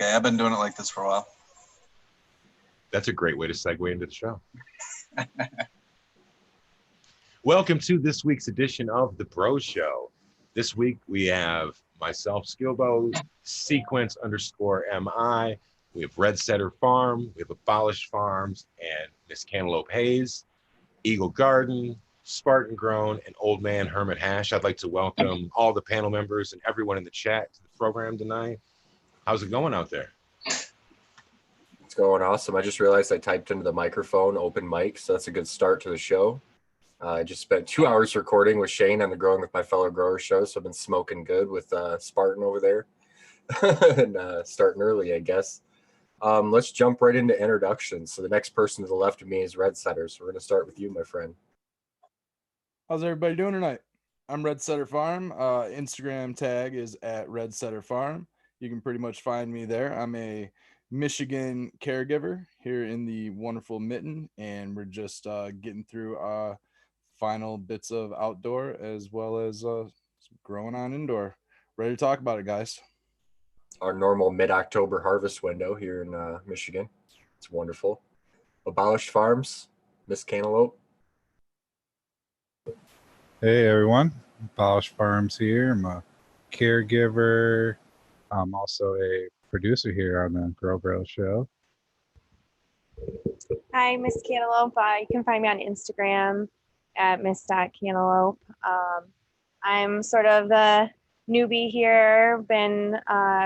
okay. I've been doing it like this for a while. That's a great way to segue into the show. Welcome to this week's edition of The Bro Show. This week we have myself, Skilbo, Sequence_MI. We have Red Setter Farm. We have Abolished Farms and Miss Cantaloupe Hayes, Eagle Garden, Spartan Grown, and Old Man Hermit Hash. I'd like to welcome all the panel members and everyone in the chat to the program tonight. How's it going out there? It's going awesome. I just realized I typed into the microphone open mic, so that's a good start to the show. I just spent 2 hours recording with Shane on the Growing with My Fellow Growers show, so I've been smoking good with Spartan over there. And starting early, I guess. Let's jump right into introductions. So the next person to the left of me is Red Setter, so we're going to start with you, my friend. How's everybody doing tonight? I'm Red Setter Farm. Instagram tag is at Red Setter Farm. You can pretty much find me there. I'm a Michigan caregiver here in the wonderful Mitten, and we're just getting through final bits of outdoor as well as growing on indoor. Ready to talk about it, guys. Our normal mid-October harvest window here in Michigan. It's wonderful. Abolished Farms, Miss Cantaloupe. Hey everyone, Abolished Farms here. I'm a caregiver. I'm also a producer here on the Grow Bro show. Hi, Miss Cantaloupe. You can find me on Instagram at miss.cantaloupe. I'm sort of the newbie here, been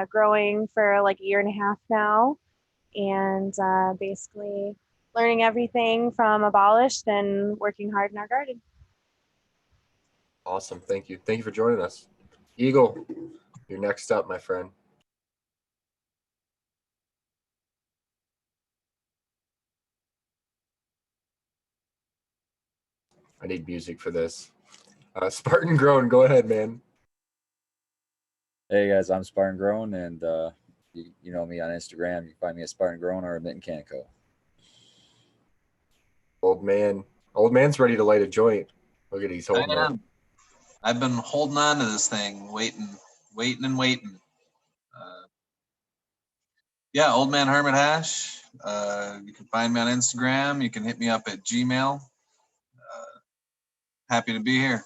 growing for like a year and a half now, and basically learning everything from Abolished and working hard in our garden. Awesome. Thank you. Thank you for joining us. Eagle, you're next up, my friend. I need music for this. Spartan Grown, go ahead, man. Hey guys, I'm Spartan Grown, and you know me on Instagram. You can find me at Spartan Grown or Mitten Canico. Old man's ready to light a joint. Look at he's holding it. I've been holding on to this thing, waiting. Yeah, Old Man Hermit Hash. You can find me on Instagram. You can hit me up at Gmail. Happy to be here.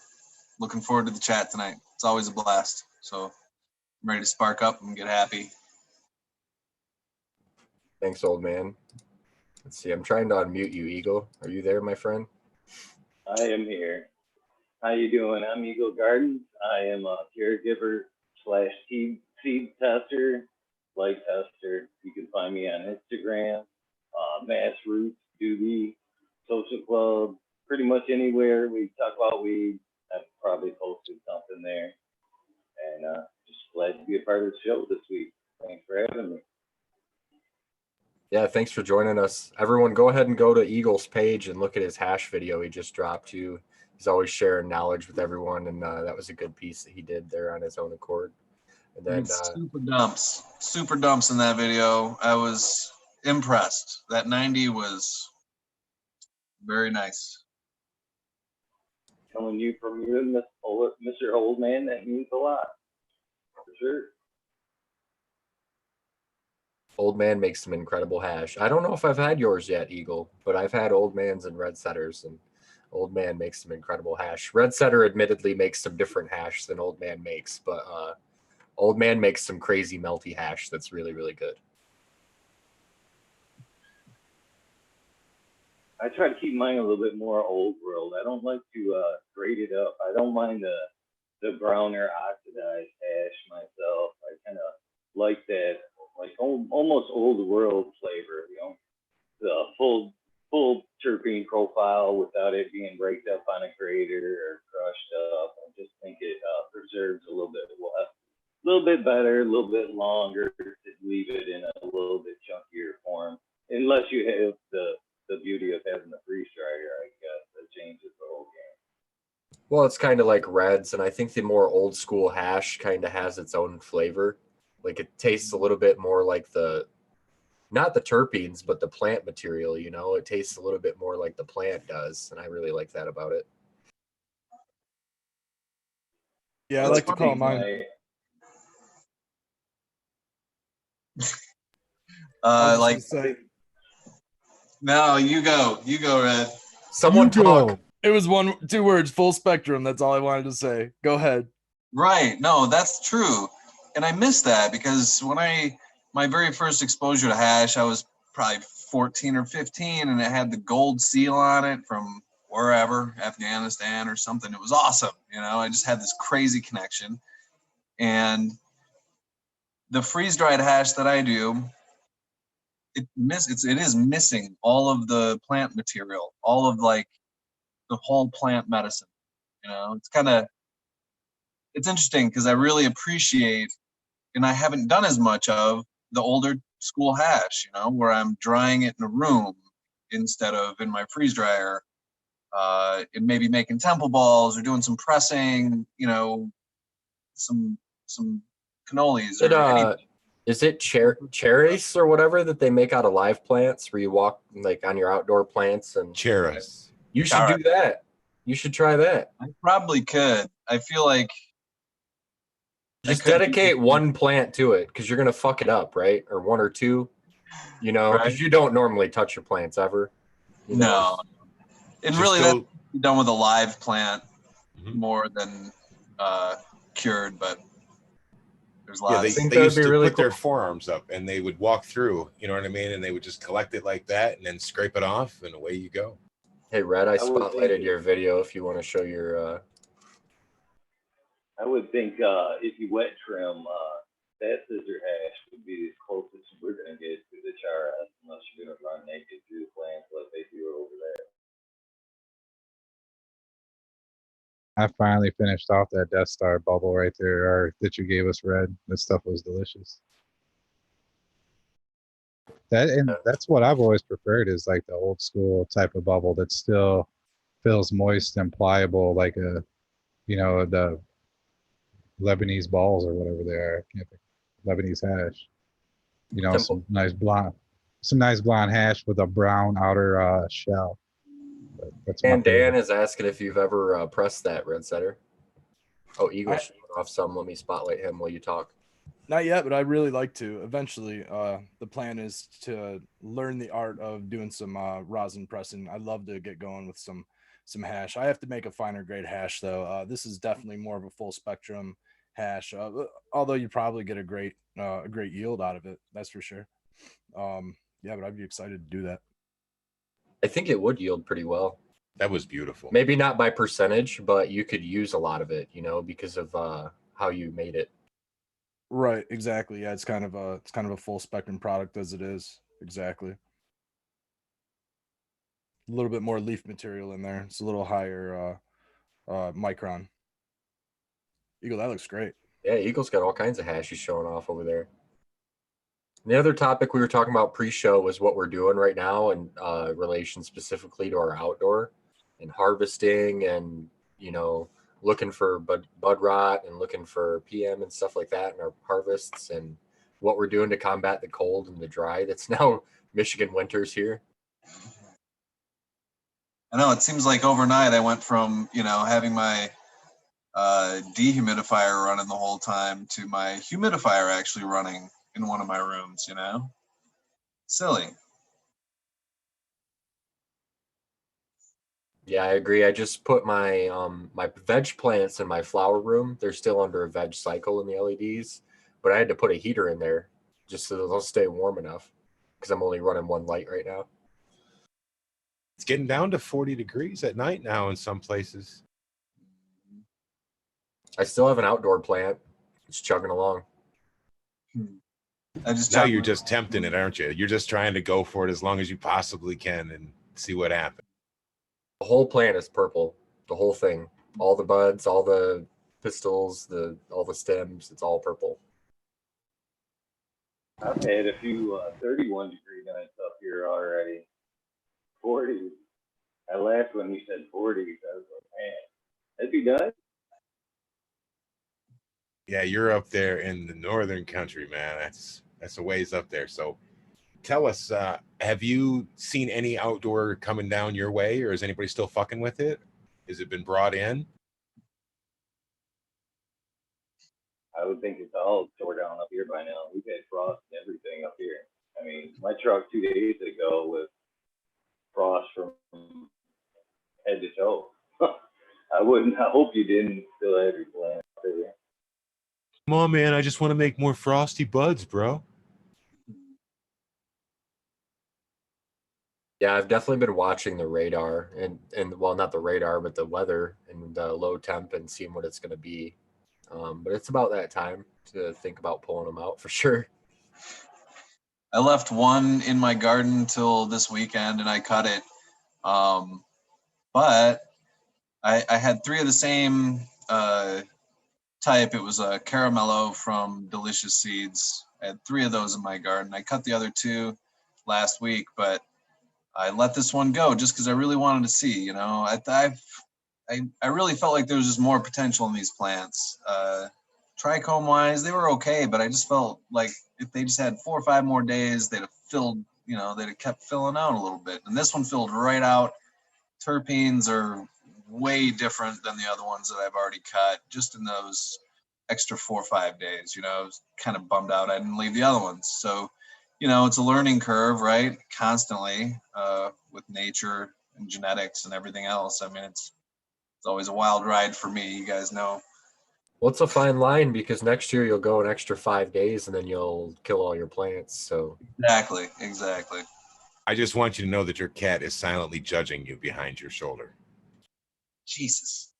Looking forward to the chat tonight. It's always a blast. So I'm ready to spark up and get happy. Thanks, old man. Let's see. I'm trying to unmute you, Eagle. Are you there, my friend? I am here. How you doing? I'm Eagle Gardens. I am a caregiver / seed tester, light tester. You can find me on Instagram, Mass Roots, Doobie, Social Club, pretty much anywhere we talk about weed. I've probably posted something there. And just glad to be a part of the show this week. Thanks for having me. Yeah, thanks for joining us. Everyone, go ahead and go to Eagle's page and look at his hash video he just dropped too. He's always sharing knowledge with everyone, and that was a good piece that he did there on his own accord. And then super dumps in that video. I was impressed. That 90 was very nice. Telling you from you, Mr. Old Man, that means a lot. For sure. Old Man makes some incredible hash. I don't know if I've had yours yet, Eagle, but I've had Old Man's and Red Setters, and Old Man makes some incredible hash. Red Setter admittedly makes some different hash than Old Man makes, but Old Man makes some crazy melty hash that's really, really good. I try to keep mine a little bit more old world. I don't like to grade it up. I don't mind the browner oxidized hash myself. I kind of like that, like almost old world flavor, you know, the full terpene profile without it being raked up on a grater or crushed up. I just think it preserves a little bit better, a little bit longer to leave it in a little bit chunkier form, unless you have the beauty of having the freeze dryer, I guess, that changes the whole game. Well, it's kind of like Reds, and I think the more old school hash kind of has its own flavor. Like it tastes a little bit more like not the terpenes, but the plant material, you know, it tastes a little bit more like the plant does. And I really like that about it. Yeah, I like to call mine. I was Like just gonna say, no, you go, Red. Someone you talk. go. It was 2 words, full spectrum. That's all I wanted to say. Go ahead. Right. No, that's true. And I miss that because when my very first exposure to hash, I was probably 14 or 15 and it had the gold seal on it from wherever, Afghanistan or something. It was awesome. You know, I just had this crazy connection. And the freeze-dried hash that I do, it is missing all of the plant material, all of like the whole plant medicine. You know, it's interesting because I really appreciate, and I haven't done as much of the older school hash, you know, where I'm drying it in a room instead of in my freeze dryer, and maybe making temple balls or doing some pressing, you know, some cannolis or anything. Is it cherries or whatever that they make out of live plants where you walk like on your outdoor plants and Cherries. you should do that. You should try that. I probably could. I feel like just dedicate one plant to it because you're gonna fuck it up, right? Or one or two, you know, because you don't normally touch your plants ever. You know? No, and really that's done with a live plant more than cured, but there's lots. Yeah, they used to put their forearms up and they would walk through, you know what I mean? And they would just collect it like that and then scrape it off and away you go. Hey, Red, I spotlighted your video if you want to show your. I would think if you wet trim, that scissor hash would be the closest we're going to get to the charas unless you're going to run naked through the plants like they do over there. I finally finished off that Death Star bubble right there, or that you gave us, Red. That stuff was delicious. That's what I've always preferred is like the old school type of bubble that still feels moist and pliable, like the Lebanese balls or whatever they are. I can't think. Lebanese hash. You know, some nice blonde hash with a brown outer shell. And Dan is asking if you've ever pressed that, Red Setter. Oh, Eagle's showing off some. Let me spotlight him while you talk. Not yet, but I really like to. Eventually, the plan is to learn the art of doing some rosin pressing. I'd love to get going with some hash. I have to make a finer grade hash though. This is definitely more of a full spectrum hash. Although you probably get a great yield out of it. That's for sure. Yeah, but I'd be excited to do that. I think it would yield pretty well. That was beautiful. Maybe not by percentage, but you could use a lot of it, you know, because of how you made it. Right, exactly. Yeah, it's kind of a full spectrum product as it is. Exactly. A little bit more leaf material in there. It's a little higher micron. Eagle, that looks great. Yeah, Eagle's got all kinds of hash he's showing off over there. And the other topic we were talking about pre-show was what we're doing right now in relation specifically to our outdoor and harvesting and, you know, looking for bud rot and looking for PM and stuff like that in our harvests and what we're doing to combat the cold and the dry that's now Michigan winters here. I know it seems like overnight I went from, you know, having my dehumidifier running the whole time to my humidifier actually running in one of my rooms, you know? Silly. Yeah, I agree. I just put my my veg plants in my flower room. They're still under a veg cycle in the LEDs, but I had to put a heater in there just so they'll stay warm enough because I'm only running one light right now. It's getting down to 40 degrees at night now in some places. I still have an outdoor plant. It's chugging along. Now you're just tempting it, aren't you? You're just trying to go for it as long as you possibly can and see what happens. The whole plant is purple. The whole thing. All the buds, all the pistils, all the stems, it's all purple. I've had a few 31 degree nights up here already. 40s. I laughed when you said 40s. I was like, man, that'd be nice. Yeah, you're up there in the northern country, man. That's a ways up there. So tell us, have you seen any outdoor coming down your way, or is anybody still fucking with it? Has it been brought in? I would think it's all tore down up here by now. We've had frost and everything up here. I mean, my truck 2 days ago with frost from head to toe. I hope you didn't still have your plant out there. Come on, man. I just want to make more frosty buds, bro. Yeah, I've definitely been watching the radar and well, not the radar, but the weather and the low temp and seeing what it's going to be. But it's about that time to think about pulling them out for sure. I left one in my garden till this weekend and I cut it. But I had three of the same type. It was a caramello from Delicious Seeds. I had three of those in my garden. I cut the other two last week, but I let this one go just because I really wanted to see. I really felt like there was just more potential in these plants. Trichome wise, they were okay, but I just felt like if they just had 4 or 5 more days, they'd have filled. They'd have kept filling out a little bit. And this one filled right out. Terpenes are way different than the other ones that I've already cut. Just in those extra 4 or 5 days, I was kind of bummed out I didn't leave the other ones. So, it's a learning curve, right? Constantly with nature and genetics and everything else. I mean, it's always a wild ride for me. You guys know. Well, it's a fine line because next year you'll go an extra 5 days and then you'll kill all your plants. So Exactly. I just want you to know that your cat is silently judging you behind your shoulder. Jesus.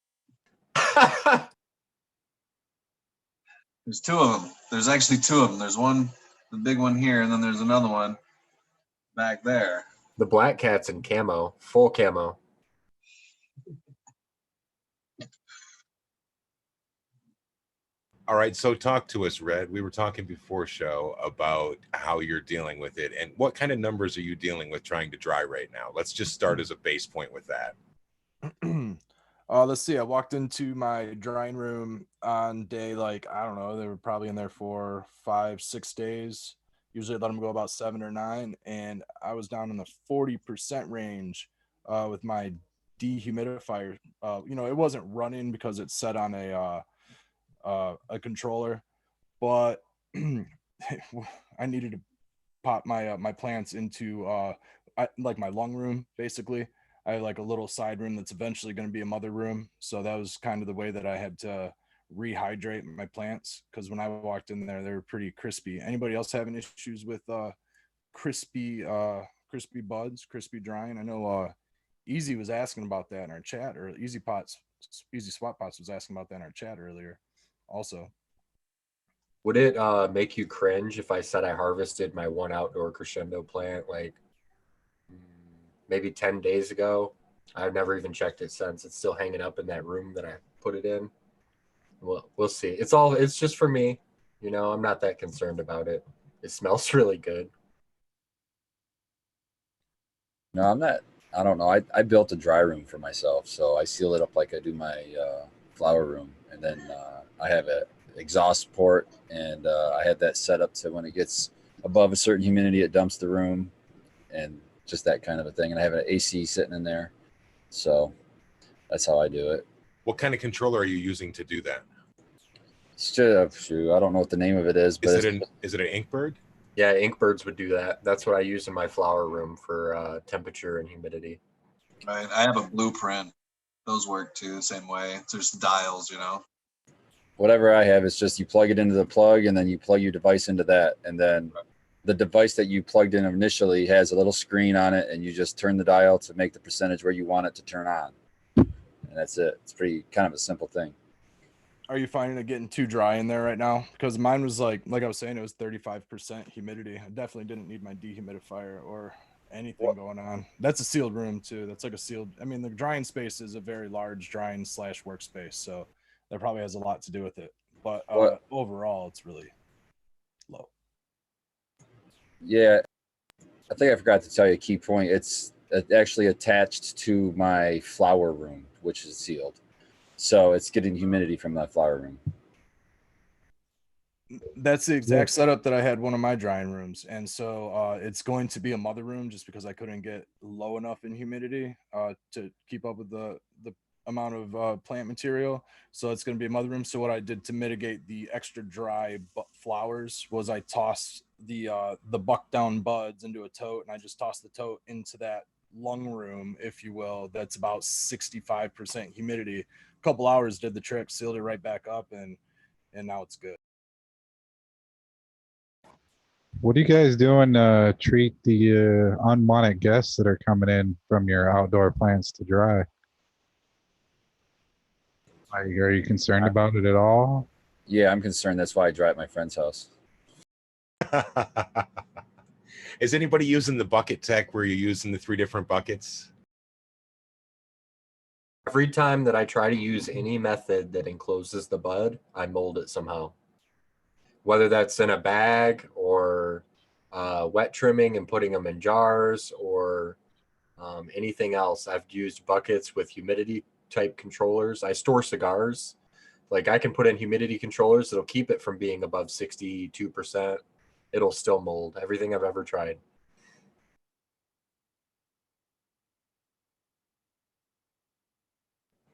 There's 2 of them. There's actually 2 of them. There's one, the big one here, and then there's another one back there. The black cat's in camo, full camo. All right, so talk to us, Red. We were talking before show about how you're dealing with it and what kind of numbers are you dealing with trying to dry right now? Let's just start as a base point with that. Let's see. I walked into my drying room on day, I don't know, they were probably in there for 5, 6 days. Usually let them go about 7 or 9. And I was down in the 40% range with my dehumidifier. It wasn't running because it's set on a controller, but I needed to pop my my plants into my lung room. Basically, I had like a little side room that's eventually going to be a mother room. So that was kind of the way that I had to rehydrate my plants, because when I walked in there, they were pretty crispy. Anybody else having issues with crispy buds, crispy drying? I know Easy was asking about that in our chat, or Easy Swap Pots was asking about that in our chat earlier also. Would it make you cringe if I said I harvested my one outdoor crescendo plant maybe 10 days ago? I've never even checked it since. It's still hanging up in that room that I put it in. Well, we'll see. It's just for me. I'm not that concerned about it. It smells really good. No, I'm not. I don't know. I built a dry room for myself, so I seal it up like I do my flower room, and then I have an exhaust port, and I had that set up to when it gets above a certain humidity, it dumps the room, and just that kind of a thing. And I have an AC sitting in there, so that's how I do it. What kind of controller are you using to do that? It's just, I don't know what the name of it is, but is it an Inkbird? Yeah, Inkbirds would do that. That's what I use in my flower room for temperature and humidity. Right. I have a Blueprint. Those work too, same way. There's dials, Whatever I have, it's just you plug it into the plug, and then you plug your device into that, and then the device that you plugged in initially has a little screen on it, and you just turn the dial to make the percentage where you want it to turn on, and that's it. It's pretty kind of a simple thing. Are you finding it getting too dry in there right now? Because mine was like I was saying, it was 35% humidity. I definitely didn't need my dehumidifier or anything going on. That's a sealed room too. That's like a sealed. I mean, the drying space is a very large drying / workspace, so that probably has a lot to do with it. But overall, it's really low. Yeah, I think I forgot to tell you a key point. It's actually attached to my flower room, which is sealed. So it's getting humidity from that flower room. That's the exact setup that I had one of my drying rooms. And so it's going to be a mother room just because I couldn't get low enough in humidity to keep up with the amount of plant material. So it's going to be a mother room. So what I did to mitigate the extra dry flowers was I tossed the buck down buds into a tote, and I just toss the tote into that lung room, if you will, that's about 65% humidity. A couple hours did the trick, sealed it right back up, and now it's good. What are you guys doing to treat the unwanted guests that are coming in from your outdoor plants to dry? Are you concerned about it at all? Yeah, I'm concerned. That's why I dry at my friend's house. Is anybody using the bucket tech where you're using the 3 different buckets? Every time that I try to use any method that encloses the bud, I mold it somehow. Whether that's in a bag or wet trimming and putting them in jars or anything else. I've used buckets with humidity type controllers. I store cigars. Like I can put in humidity controllers that'll keep it from being above 62%. It'll still mold. Everything I've ever tried.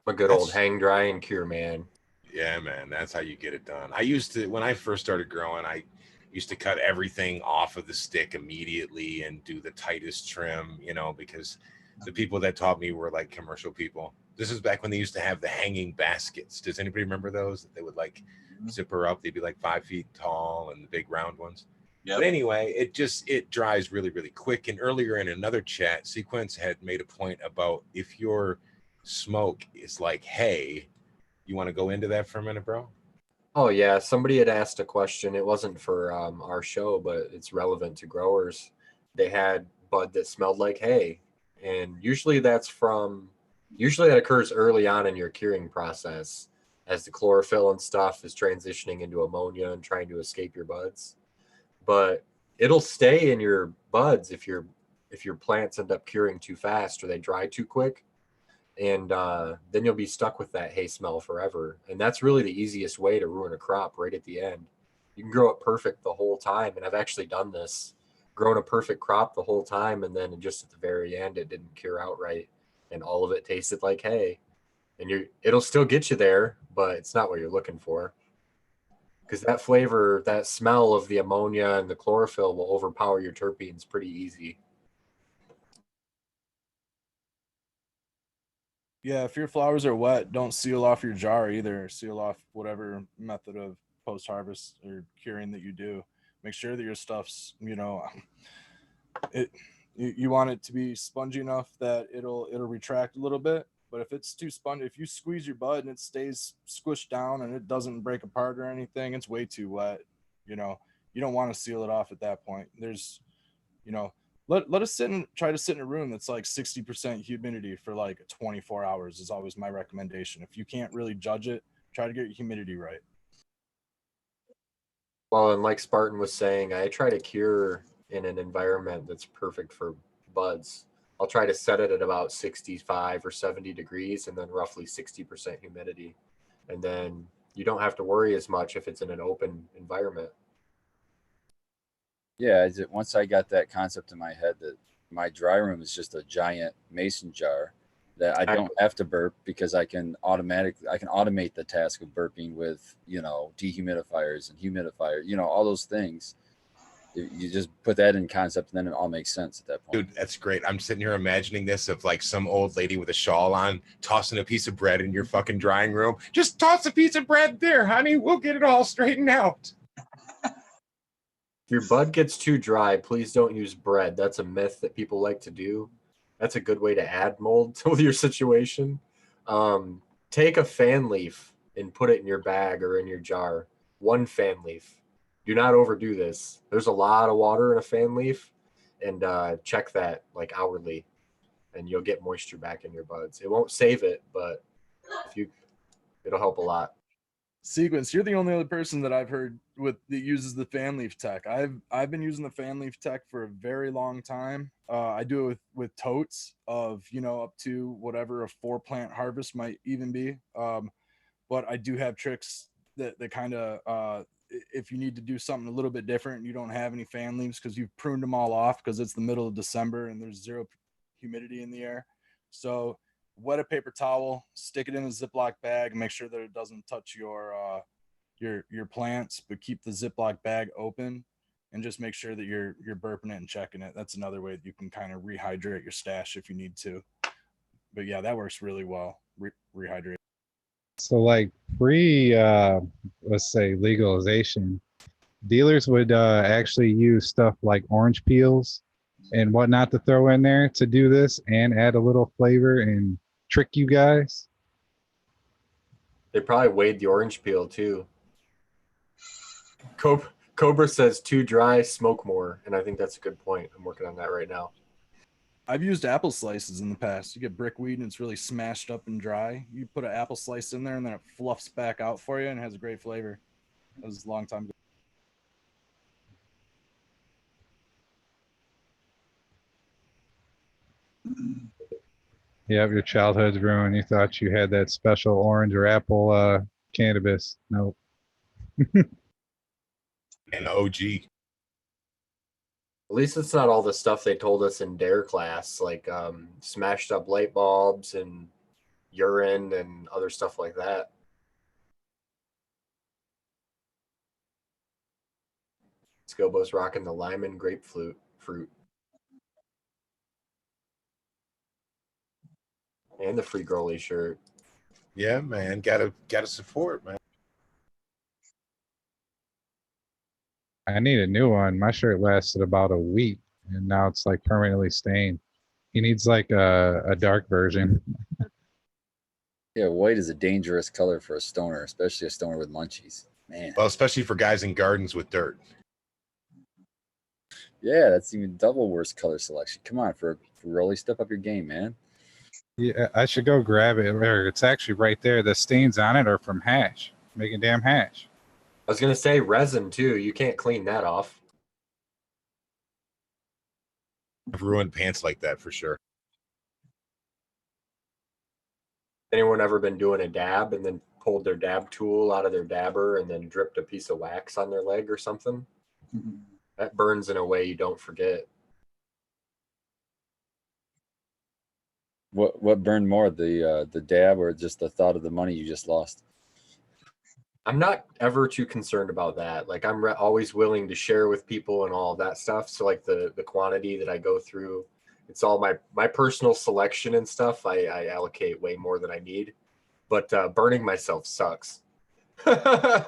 A good old hang, dry, and cure, man. Yeah, man, that's how you get it done. I used to, when I first started growing, I used to cut everything off of the stick immediately and do the tightest trim, you know, because the people that taught me were like commercial people. This is back when they used to have the hanging baskets. Does anybody remember those? They would like zipper up. They'd be like 5 feet tall and the big round ones. Yep. But anyway, it dries really, really quick. And earlier in another chat, Sequence had made a point about if your smoke is like hay, you want to go into that for a minute, bro? Oh yeah, somebody had asked a question. It wasn't for our show, but it's relevant to growers. They had bud that smelled like hay, and usually that occurs early on in your curing process, as the chlorophyll and stuff is transitioning into ammonia and trying to escape your buds. But it'll stay in your buds if your plants end up curing too fast or they dry too quick. And then you'll be stuck with that hay smell forever. And that's really the easiest way to ruin a crop right at the end. You can grow it perfect the whole time. And I've actually done this, grown a perfect crop the whole time. And then just at the very end, it didn't cure out right. And all of it tasted like hay. And it'll still get you there, but it's not what you're looking for. Because that flavor, that smell of the ammonia and the chlorophyll will overpower your terpenes pretty easy. Yeah, if your flowers are wet, don't seal off your jar either. Seal off whatever method of post-harvest or curing that you do. Make sure that your stuff's, you want it to be spongy enough that it'll retract a little bit. But if it's too spongy, if you squeeze your bud and it stays squished down and it doesn't break apart or anything, it's way too wet. You don't want to seal it off at that point. There's, let us try to sit in a room that's like 60% humidity for like 24 hours is always my recommendation. If you can't really judge it, try to get your humidity right. Well, and like Spartan was saying, I try to cure in an environment that's perfect for buds. I'll try to set it at about 65 or 70 degrees and then roughly 60% humidity. And then you don't have to worry as much if it's in an open environment. Yeah, once I got that concept in my head that my dry room is just a giant mason jar that I don't have to burp because I can automate the task of burping with, dehumidifiers and humidifiers, all those things. You just put that in concept and then it all makes sense at that point. Dude, that's great. I'm sitting here imagining this of like some old lady with a shawl on tossing a piece of bread in your fucking drying room. Just toss a piece of bread there, honey. We'll get it all straightened out. If your bud gets too dry, please don't use bread. That's a myth that people like to do. That's a good way to add mold to your situation. Take a fan leaf and put it in your bag or in your jar. One fan leaf. Do not overdo this. There's a lot of water in a fan leaf, and check that like hourly, and you'll get moisture back in your buds. It won't save it, but it'll help a lot. Sequence, you're the only other person that I've heard that uses the fan leaf tech. I've been using the fan leaf tech for a very long time. I do it with totes of up to whatever a 4-plant harvest might even be. But I do have tricks that kind of if you need to do something a little bit different and you don't have any fan leaves because you've pruned them all off because it's the middle of December and there's zero humidity in the air. So wet a paper towel, stick it in a Ziploc bag, make sure that it doesn't touch your plants, but keep the Ziploc bag open. and just make sure that you're burping it and checking it. That's another way that you can kind of rehydrate your stash if you need to. But yeah, that works really well. Rehydrate. So like pre, let's say legalization, dealers would actually use stuff like orange peels and whatnot to throw in there to do this and add a little flavor and trick you guys. They probably weighed the orange peel too. Cobra says too dry, smoke more, and I think that's a good point. I'm working on that right now. I've used apple slices in the past. You get brickweed and it's really smashed up and dry. You put an apple slice in there and then it fluffs back out for you and has a great flavor. That was a long time ago. Yep, your childhood's ruined. You thought you had that special orange or apple cannabis. Nope. And OG. At least it's not all the stuff they told us in DARE class, like smashed up light bulbs and urine and other stuff like that. Scobo's rocking the lime and grapefruit fruit. And the free girly shirt. Yeah, man. Gotta support, man. I need a new one. My shirt lasted about a week and now it's like permanently stained. He needs like a dark version. Yeah, white is a dangerous color for a stoner, especially a stoner with munchies. Man. Well, especially for guys in gardens with dirt. Yeah, that's even double worse color selection. Come on, for Rolly, step up your game, man. Yeah, I should go grab it. It's actually right there. The stains on it are from hash. Making damn hash. I was gonna say resin too. You can't clean that off. I've ruined pants like that for sure. Anyone ever been doing a dab and then pulled their dab tool out of their dabber and then dripped a piece of wax on their leg or something? That burns in a way you don't forget. What burned more, the dab or just the thought of the money you just lost? I'm not ever too concerned about that. Like I'm always willing to share with people and all of that stuff. So like the quantity that I go through, it's all my personal selection and stuff. I allocate way more than I need, but burning myself sucks. I'm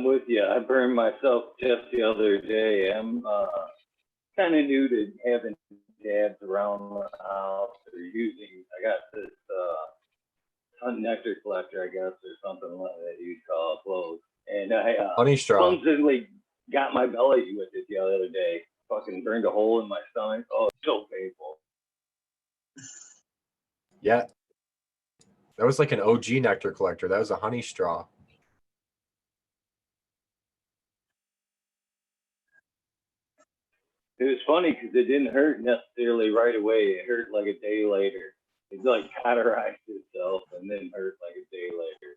with you. I burned myself just the other day. I'm kind of new to having dabs around the house or using. I got this nectar collector, I guess, or something like that you'd call clothes. And I honey straw. clumsily got my belly with it the other day. Fucking burned a hole in my stomach. Oh, it's so painful. Yeah. That was like an OG nectar collector. That was a honey straw. It was funny because it didn't hurt necessarily right away. It hurt like a day later. It like cauterized itself and then hurt like a day later.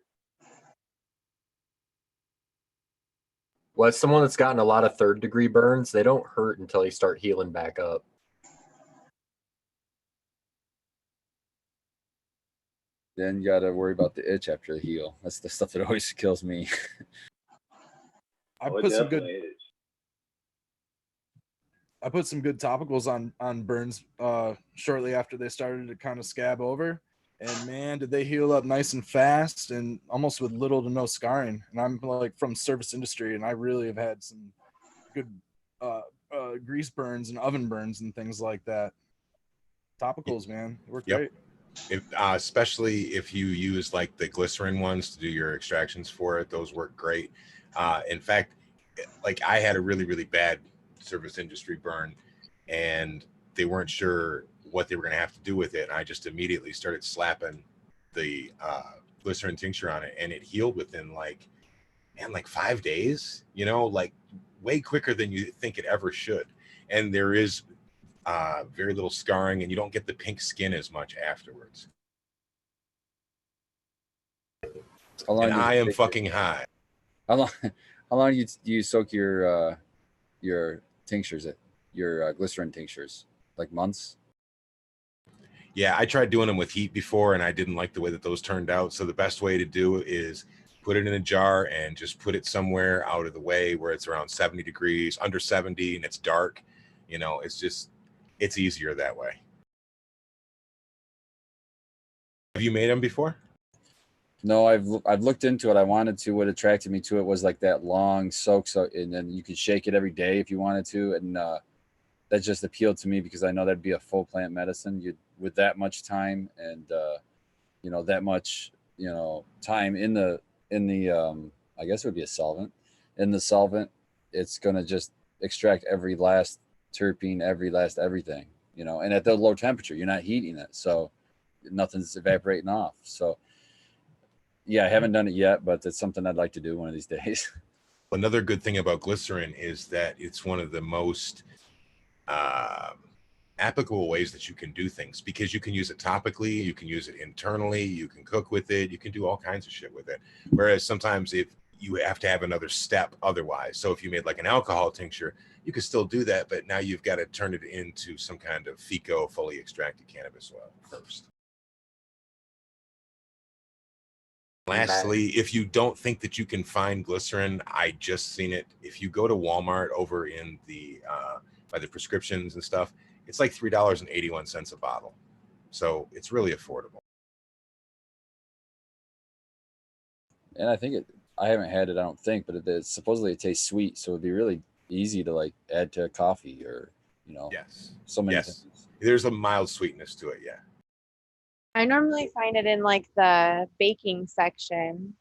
Well, as someone that's gotten a lot of third-degree burns, they don't hurt until you start healing back up. Then you gotta worry about the itch after the heal. That's the stuff that always kills me. I Oh, it put some definitely good. is. I put some good topicals on burns shortly after they started to kind of scab over, and man, did they heal up nice and fast and almost with little to no scarring. And I'm like from service industry, and I really have had some good grease burns and oven burns and things like that. Topicals, man, they work great. Especially if you use like the glycerin ones to do your extractions for it, those work great. In fact, like I had a really, really bad service industry burn and they weren't sure what they were going to have to do with it. And I just immediately started slapping the glycerin tincture on it and it healed within like 5 days, like way quicker than you think it ever should. And there is very little scarring and you don't get the pink skin as much afterwards. And I am fucking high. How long do you soak your tinctures, your glycerin tinctures? Like months? Yeah, I tried doing them with heat before and I didn't like the way that those turned out. So the best way to do is put it in a jar and just put it somewhere out of the way where it's around 70 degrees, under 70, and it's dark. You know, it's easier that way. Have you made them before? No, I've looked into it. I wanted to. What attracted me to it was like that long soak, and then you could shake it every day if you wanted to, and that just appealed to me because I know that'd be a full plant medicine. You with that much time and that much time in the I guess it would be a solvent. In the solvent, it's gonna just extract every last terpene, every last everything, and at the low temperature, you're not heating it, so nothing's evaporating off. So yeah, I haven't done it yet, but it's something I'd like to do one of these days. Another good thing about glycerin is that it's one of the most applicable ways that you can do things, because you can use it topically, you can use it internally, you can cook with it, you can do all kinds of shit with it. Whereas sometimes if you have to have another step otherwise. So if you made like an alcohol tincture, you could still do that, but now you've got to turn it into some kind of FICO, fully extracted cannabis oil first. Lastly, if you don't think that you can find glycerin, I just seen it. If you go to Walmart over in the by the prescriptions and stuff, it's like $3.81 a bottle. So it's really affordable. And I think I haven't had it, I don't think, but supposedly it tastes sweet, so it'd be really easy to like add to coffee or Yes. So many Yes. things. There's a mild sweetness to it, yeah. I normally find it in like the baking section.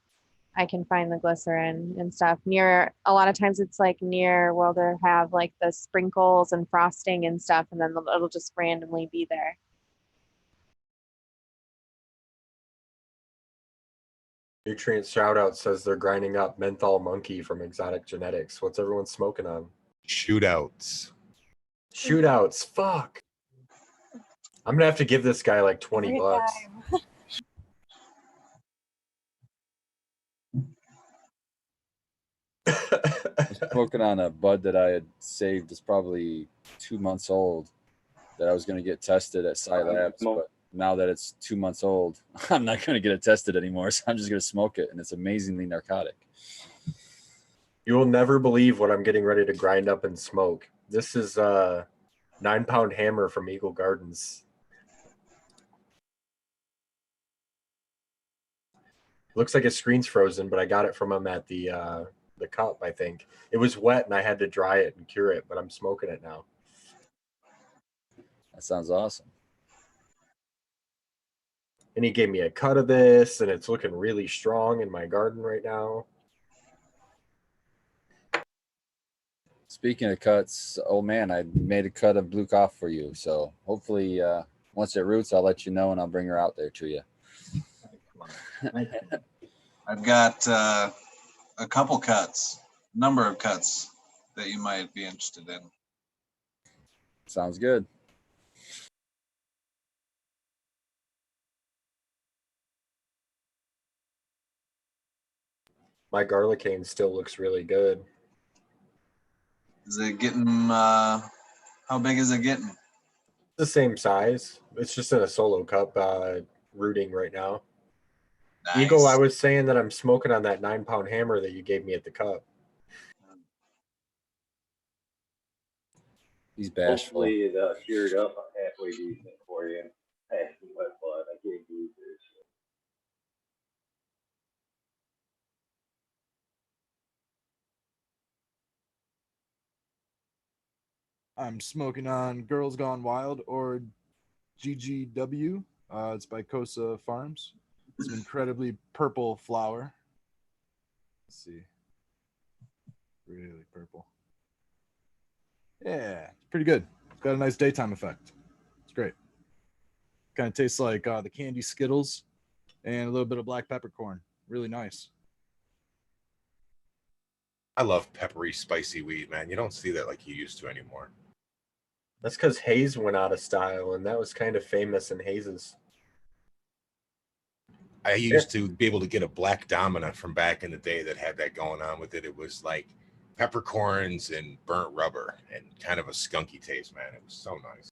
I can find the glycerin and stuff near, a lot of times it's like near where they have like the sprinkles and frosting and stuff, and then it'll just randomly be there. Nutrient Shoutout says they're grinding up menthol monkey from Exotic Genetics. What's everyone smoking on? Shootouts. Shootouts. Fuck. I'm gonna have to give this guy like 20 bucks. I'm smoking on a bud that I had saved. It's probably 2 months old that I was going to get tested at Sci Labs, but now that it's 2 months old, I'm not going to get it tested anymore. So I'm just going to smoke it, and it's amazingly narcotic. You will never believe what I'm getting ready to grind up and smoke. This is a 9-pound hammer from Eagle Gardens. Looks like his screen's frozen, but I got it from him at the cup, I think. It was wet and I had to dry it and cure it, but I'm smoking it now. That sounds awesome. And he gave me a cut of this, and it's looking really strong in my garden right now. Speaking of cuts, oh man, I made a cut of blue cough for you. So hopefully once it roots, I'll let you know and I'll bring her out there to you. I've got a couple cuts, number of cuts that you might be interested in. Sounds good. My garlic cane still looks really good. Is it getting, how big is it getting? The same size. It's just in a solo cup, rooting right now. Nice. Eagle, I was saying that I'm smoking on that 9-pound hammer that you gave me at the cup. He's bashful. Hopefully it cured up halfway decent for you. I had some wet blood. I can't believe this. I'm smoking on Girls Gone Wild, or GGW. It's by Cosa Farms. It's an incredibly purple flower. Let's see. Really purple. Yeah, it's pretty good. It's got a nice daytime effect. It's great. Kind of tastes like the candy Skittles and a little bit of black peppercorn. Really nice. I love peppery, spicy weed, man. You don't see that like you used to anymore. That's because Haze went out of style, and that was kind of famous in Haze's. I used to be able to get a black domina from back in the day that had that going on with it. It was like peppercorns and burnt rubber and kind of a skunky taste, man. It was so nice.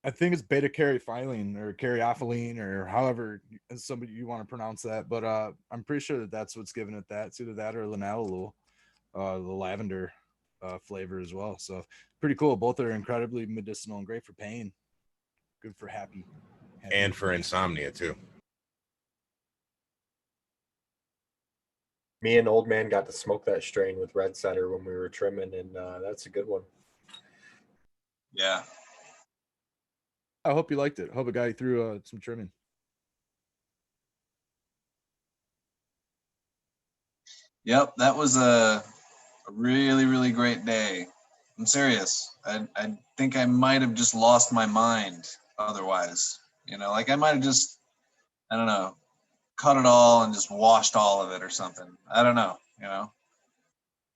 I think it's beta caryophyllene or caryophyllene or however somebody you want to pronounce that. But I'm pretty sure that that's what's giving it that. It's either that or linalool, the lavender flavor as well. So pretty cool. Both are incredibly medicinal and great for pain. Good for happy. And for insomnia too. Me and Old Man got to smoke that strain with Red Setter when we were trimming, and that's a good one. Yeah. I hope you liked it. I hope it got you through some trimming. Yep, that was a really, really great day. I'm serious. I think I might have just lost my mind otherwise. You know, like I might have just, I don't know, cut it all and just washed all of it or something. I don't know, you know.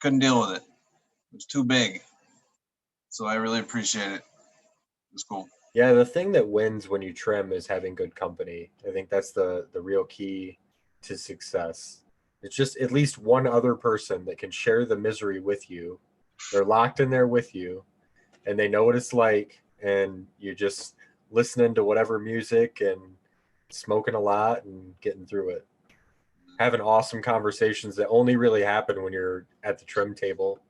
Couldn't deal with it. It was too big. So I really appreciate it. It was cool. Yeah, the thing that wins when you trim is having good company. I think that's the real key to success. It's just at least one other person that can share the misery with you. They're locked in there with you, and they know what it's like, and you're just listening to whatever music and smoking a lot and getting through it. Having awesome conversations that only really happen when you're at the trim table.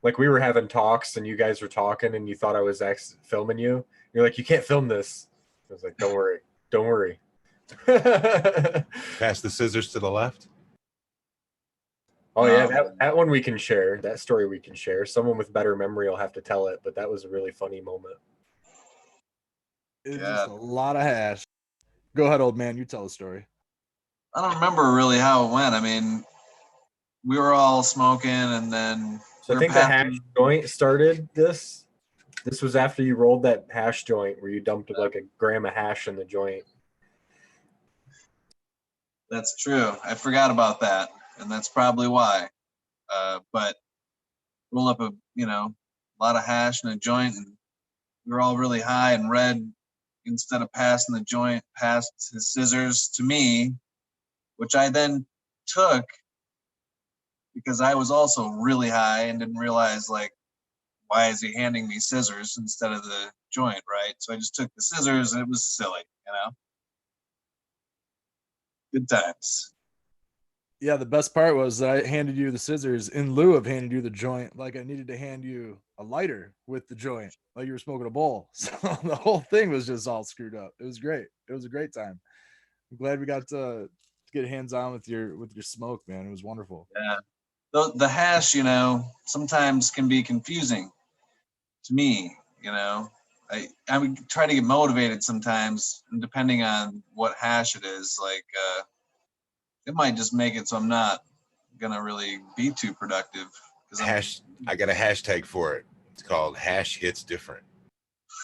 Like we were having talks and you guys were talking and you thought I was filming you. You're like, you can't film this. I was like, don't worry. Don't worry. Pass the scissors to the left. Oh yeah, that one we can share. That story we can share. Someone with better memory will have to tell it, but that was a really funny moment. It's just a lot of hash. Go ahead, Old Man. You tell the story. I don't remember really how it went. I mean, we were all smoking and then So I think the hash joint started this. This was after you rolled that hash joint where you dumped like a gram of hash in the joint. That's true. I forgot about that, and that's probably why. But roll up a lot of hash in a joint, and we were all really high. And Red, instead of passing the joint, passed his scissors to me, which I then took because I was also really high and didn't realize, like, why is he handing me scissors instead of the joint, right? So I just took the scissors, and it was silly, you know. Good times. Yeah, the best part was that I handed you the scissors in lieu of handing you the joint, like I needed to hand you a lighter with the joint, like you were smoking a bowl. So the whole thing was just all screwed up. It was great. It was a great time. I'm glad we got to get hands on with your smoke, man. It was wonderful. Yeah. The hash, sometimes can be confusing to me, I would try to get motivated sometimes, and depending on what hash it is, like it might just make it so I'm not gonna really be too productive. I got a hashtag for it. It's called hash hits different.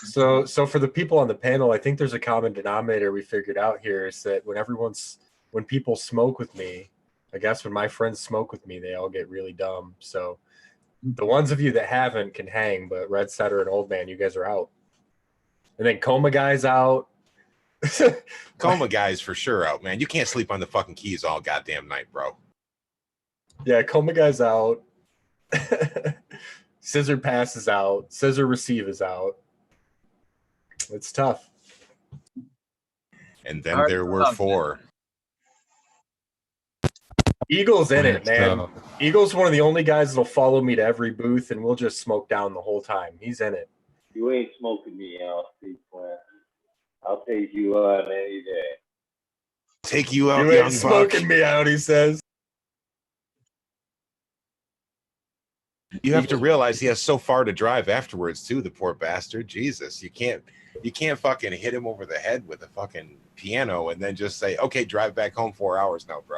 So for the people on the panel, I think there's a common denominator we figured out here is that when people smoke with me, I guess when my friends smoke with me, they all get really dumb. So the ones of you that haven't can hang, but Red Setter and Old Man, you guys are out. And then Coma Guy's out. Coma Guy's for sure out, man. You can't sleep on the fucking keys all goddamn night, bro. Yeah, Coma Guy's out. Scissor Pass is out. Scissor Receive is out. It's tough. And then there were four. Eagle's in it, man. Eagle's one of the only guys that'll follow me to every booth, and we'll just smoke down the whole time. He's in it. You ain't smoking me out, Steve Quinn. I'll take you out any day. Take you out, you young ain't smoking me out, he says. You have to realize he has so far to drive afterwards too, the poor bastard. Jesus, you can't fucking hit him over the head with a fucking piano and then just say, okay, drive back home 4 hours now, bro.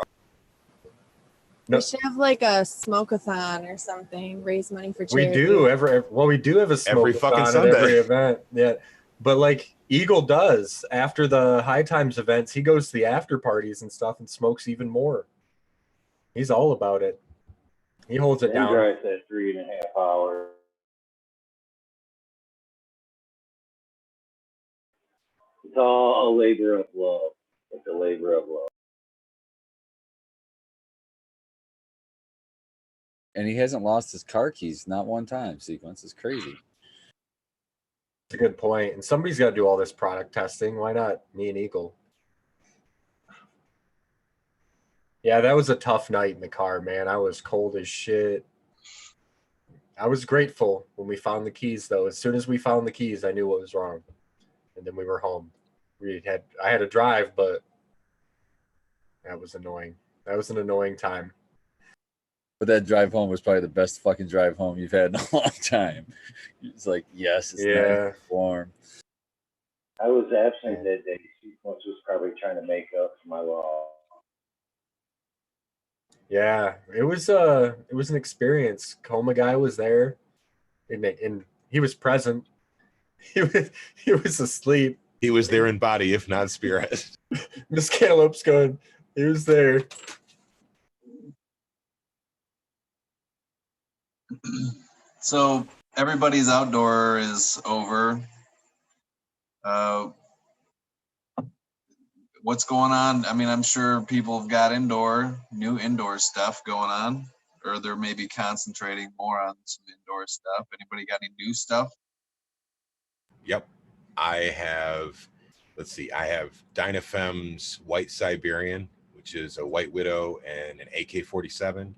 We should have like a smoke-a-thon or something, raise money for charity. We do we do have a smoke every fucking at Sunday. Every event. Yeah. But like Eagle does after the High Times events, he goes to the after parties and stuff and smokes even more. He's all about it. He holds it down. Drives that 3.5 hours. It's all a labor of love. It's a labor of love. And he hasn't lost his car keys not one time. Sequence is crazy. a good point. And somebody's got to do all this product testing. Why not me and Eagle? Yeah, that was a tough night in the car, man. I was cold as shit. I was grateful when we found the keys, though. As soon as we found the keys, I knew what was wrong. And then we were home. I had to drive, but that was annoying. That was an annoying time. But that drive home was probably the best fucking drive home you've had in a long time. It's like, yes, it's nice, warm. I was absent that day. Sequence was probably trying to make up for my loss. Yeah, it was an experience. Coma guy was there, and he was present. He was asleep. He was there in body, if not spirit. Miss Cantaloupe's going. He was there. So everybody's outdoor is over. What's going on? I mean, I'm sure people have got new indoor stuff going on, or they're maybe concentrating more on some indoor stuff. Anybody got any new stuff? Yep. I have Dynafem's White Siberian, which is a White Widow and an AK-47.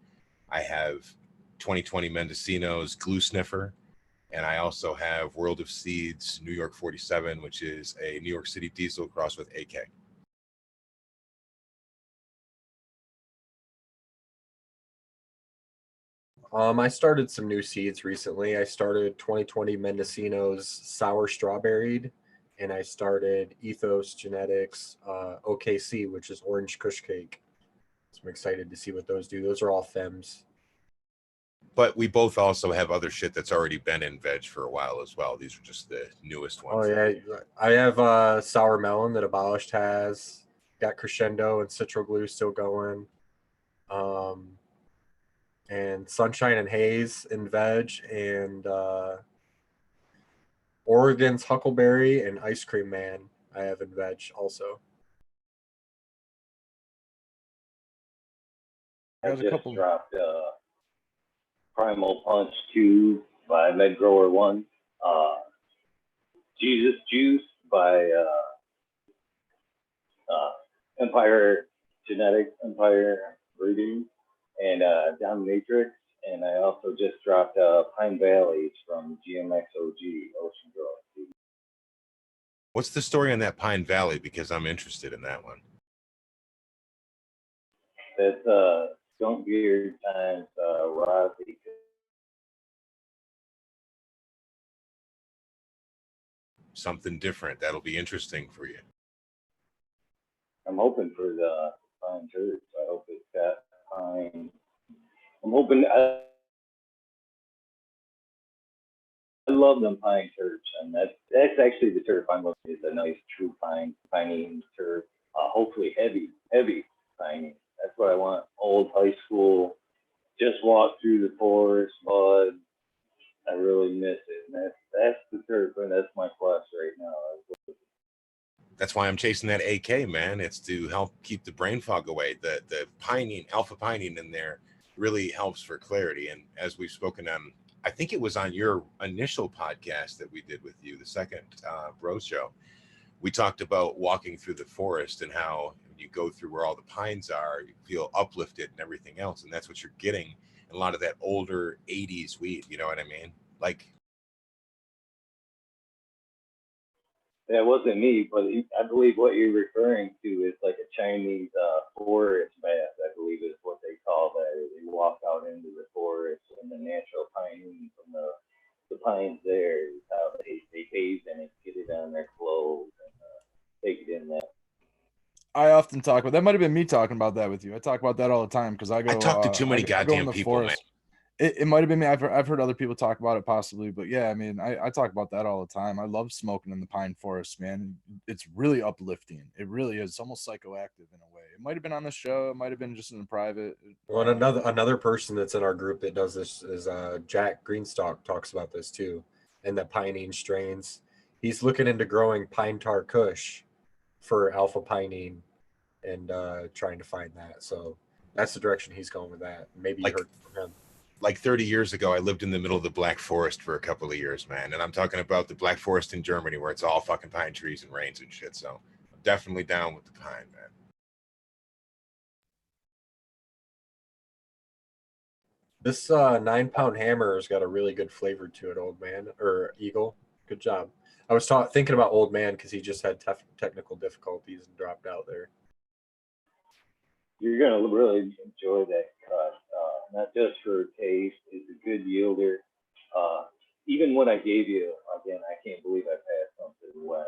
I have 2020 Mendocino's Glue Sniffer. And I also have World of Seeds New York 47, which is a New York City diesel crossed with AK. I started some new seeds recently. I started 2020 Mendocino's Sour Strawberried, and I started Ethos Genetics OKC, which is Orange Kush Cake. So I'm excited to see what those do. Those are all FEMs. But we both also have other shit that's already been in veg for a while as well. These are just the newest ones. Oh yeah, I have Sour Melon that Abolished has. Got Crescendo and Citro Glue still going. And Sunshine and Haze in veg, and Oregon's Huckleberry and Ice Cream Man I have in veg also. I just dropped Primal Punch 2 by MedGrower 1, Jesus Juice by Empire Genetics, Empire Breeding, and Dominatrix. And I also just dropped Pine Valleys from GMXOG, Ocean Grove. What's the story on that Pine Valley? Because I'm interested in that one. That's Skunk Beard times Rossi. Something different. That'll be interesting for you. I'm hoping for the Pine Church. I hope it's got pine. I'm hoping. I love them pine turfs, and that's actually the turf I'm looking at. Is a nice true piney turf. Hopefully heavy piney. That's what I want. Old high school. Just walk through the forest, bud. I really miss it. And that's the turf, and that's my quest right now. That's why I'm chasing that AK, man. It's to help keep the brain fog away. The pining, alpha pining in there really helps for clarity. And as we've spoken on, I think it was on your initial podcast that we did with you, the second Bro Show, we talked about walking through the forest and how when you go through where all the pines are, you feel uplifted and everything else. And that's what you're getting in a lot of that older 80s weed. You know what I mean? Like, that wasn't me, but I believe what you're referring to is like a Chinese forest bath. I believe is what they call that. They walk out into the forest and the natural pining from the pines there is how they bathe in it, get it on their clothes, and take it in there. I often talk about that. Might have been me talking about that with you. I talk about that all the time because I talk to too many goddamn people, forest. Man. It might have been me. I've heard other people talk about it possibly, but yeah, I mean, I talk about that all the time. I love smoking in the pine forest, man. It's really uplifting. It really is. It's almost psychoactive in a way. It might have been on the show. It might have been just in private. Well, another person that's in our group that does this is Jack Greenstock talks about this too, and the pining strains. He's looking into growing pine tar kush for alpha pining and trying to find that. So that's the direction he's going with that. Maybe you heard from him. like 30 years ago, I lived in the middle of the Black Forest for a couple of years, man. And I'm talking about the Black Forest in Germany where it's all fucking pine trees and rains and shit. So I'm definitely down with the pine, man. This 9-pound hammer has got a really good flavor to it, old man or Eagle. Good job. I was thinking about old man because he just had technical difficulties and dropped out there. You're gonna really enjoy that cut. Not just for taste, it's a good yielder. Even what I gave you, again, I can't believe I passed something away.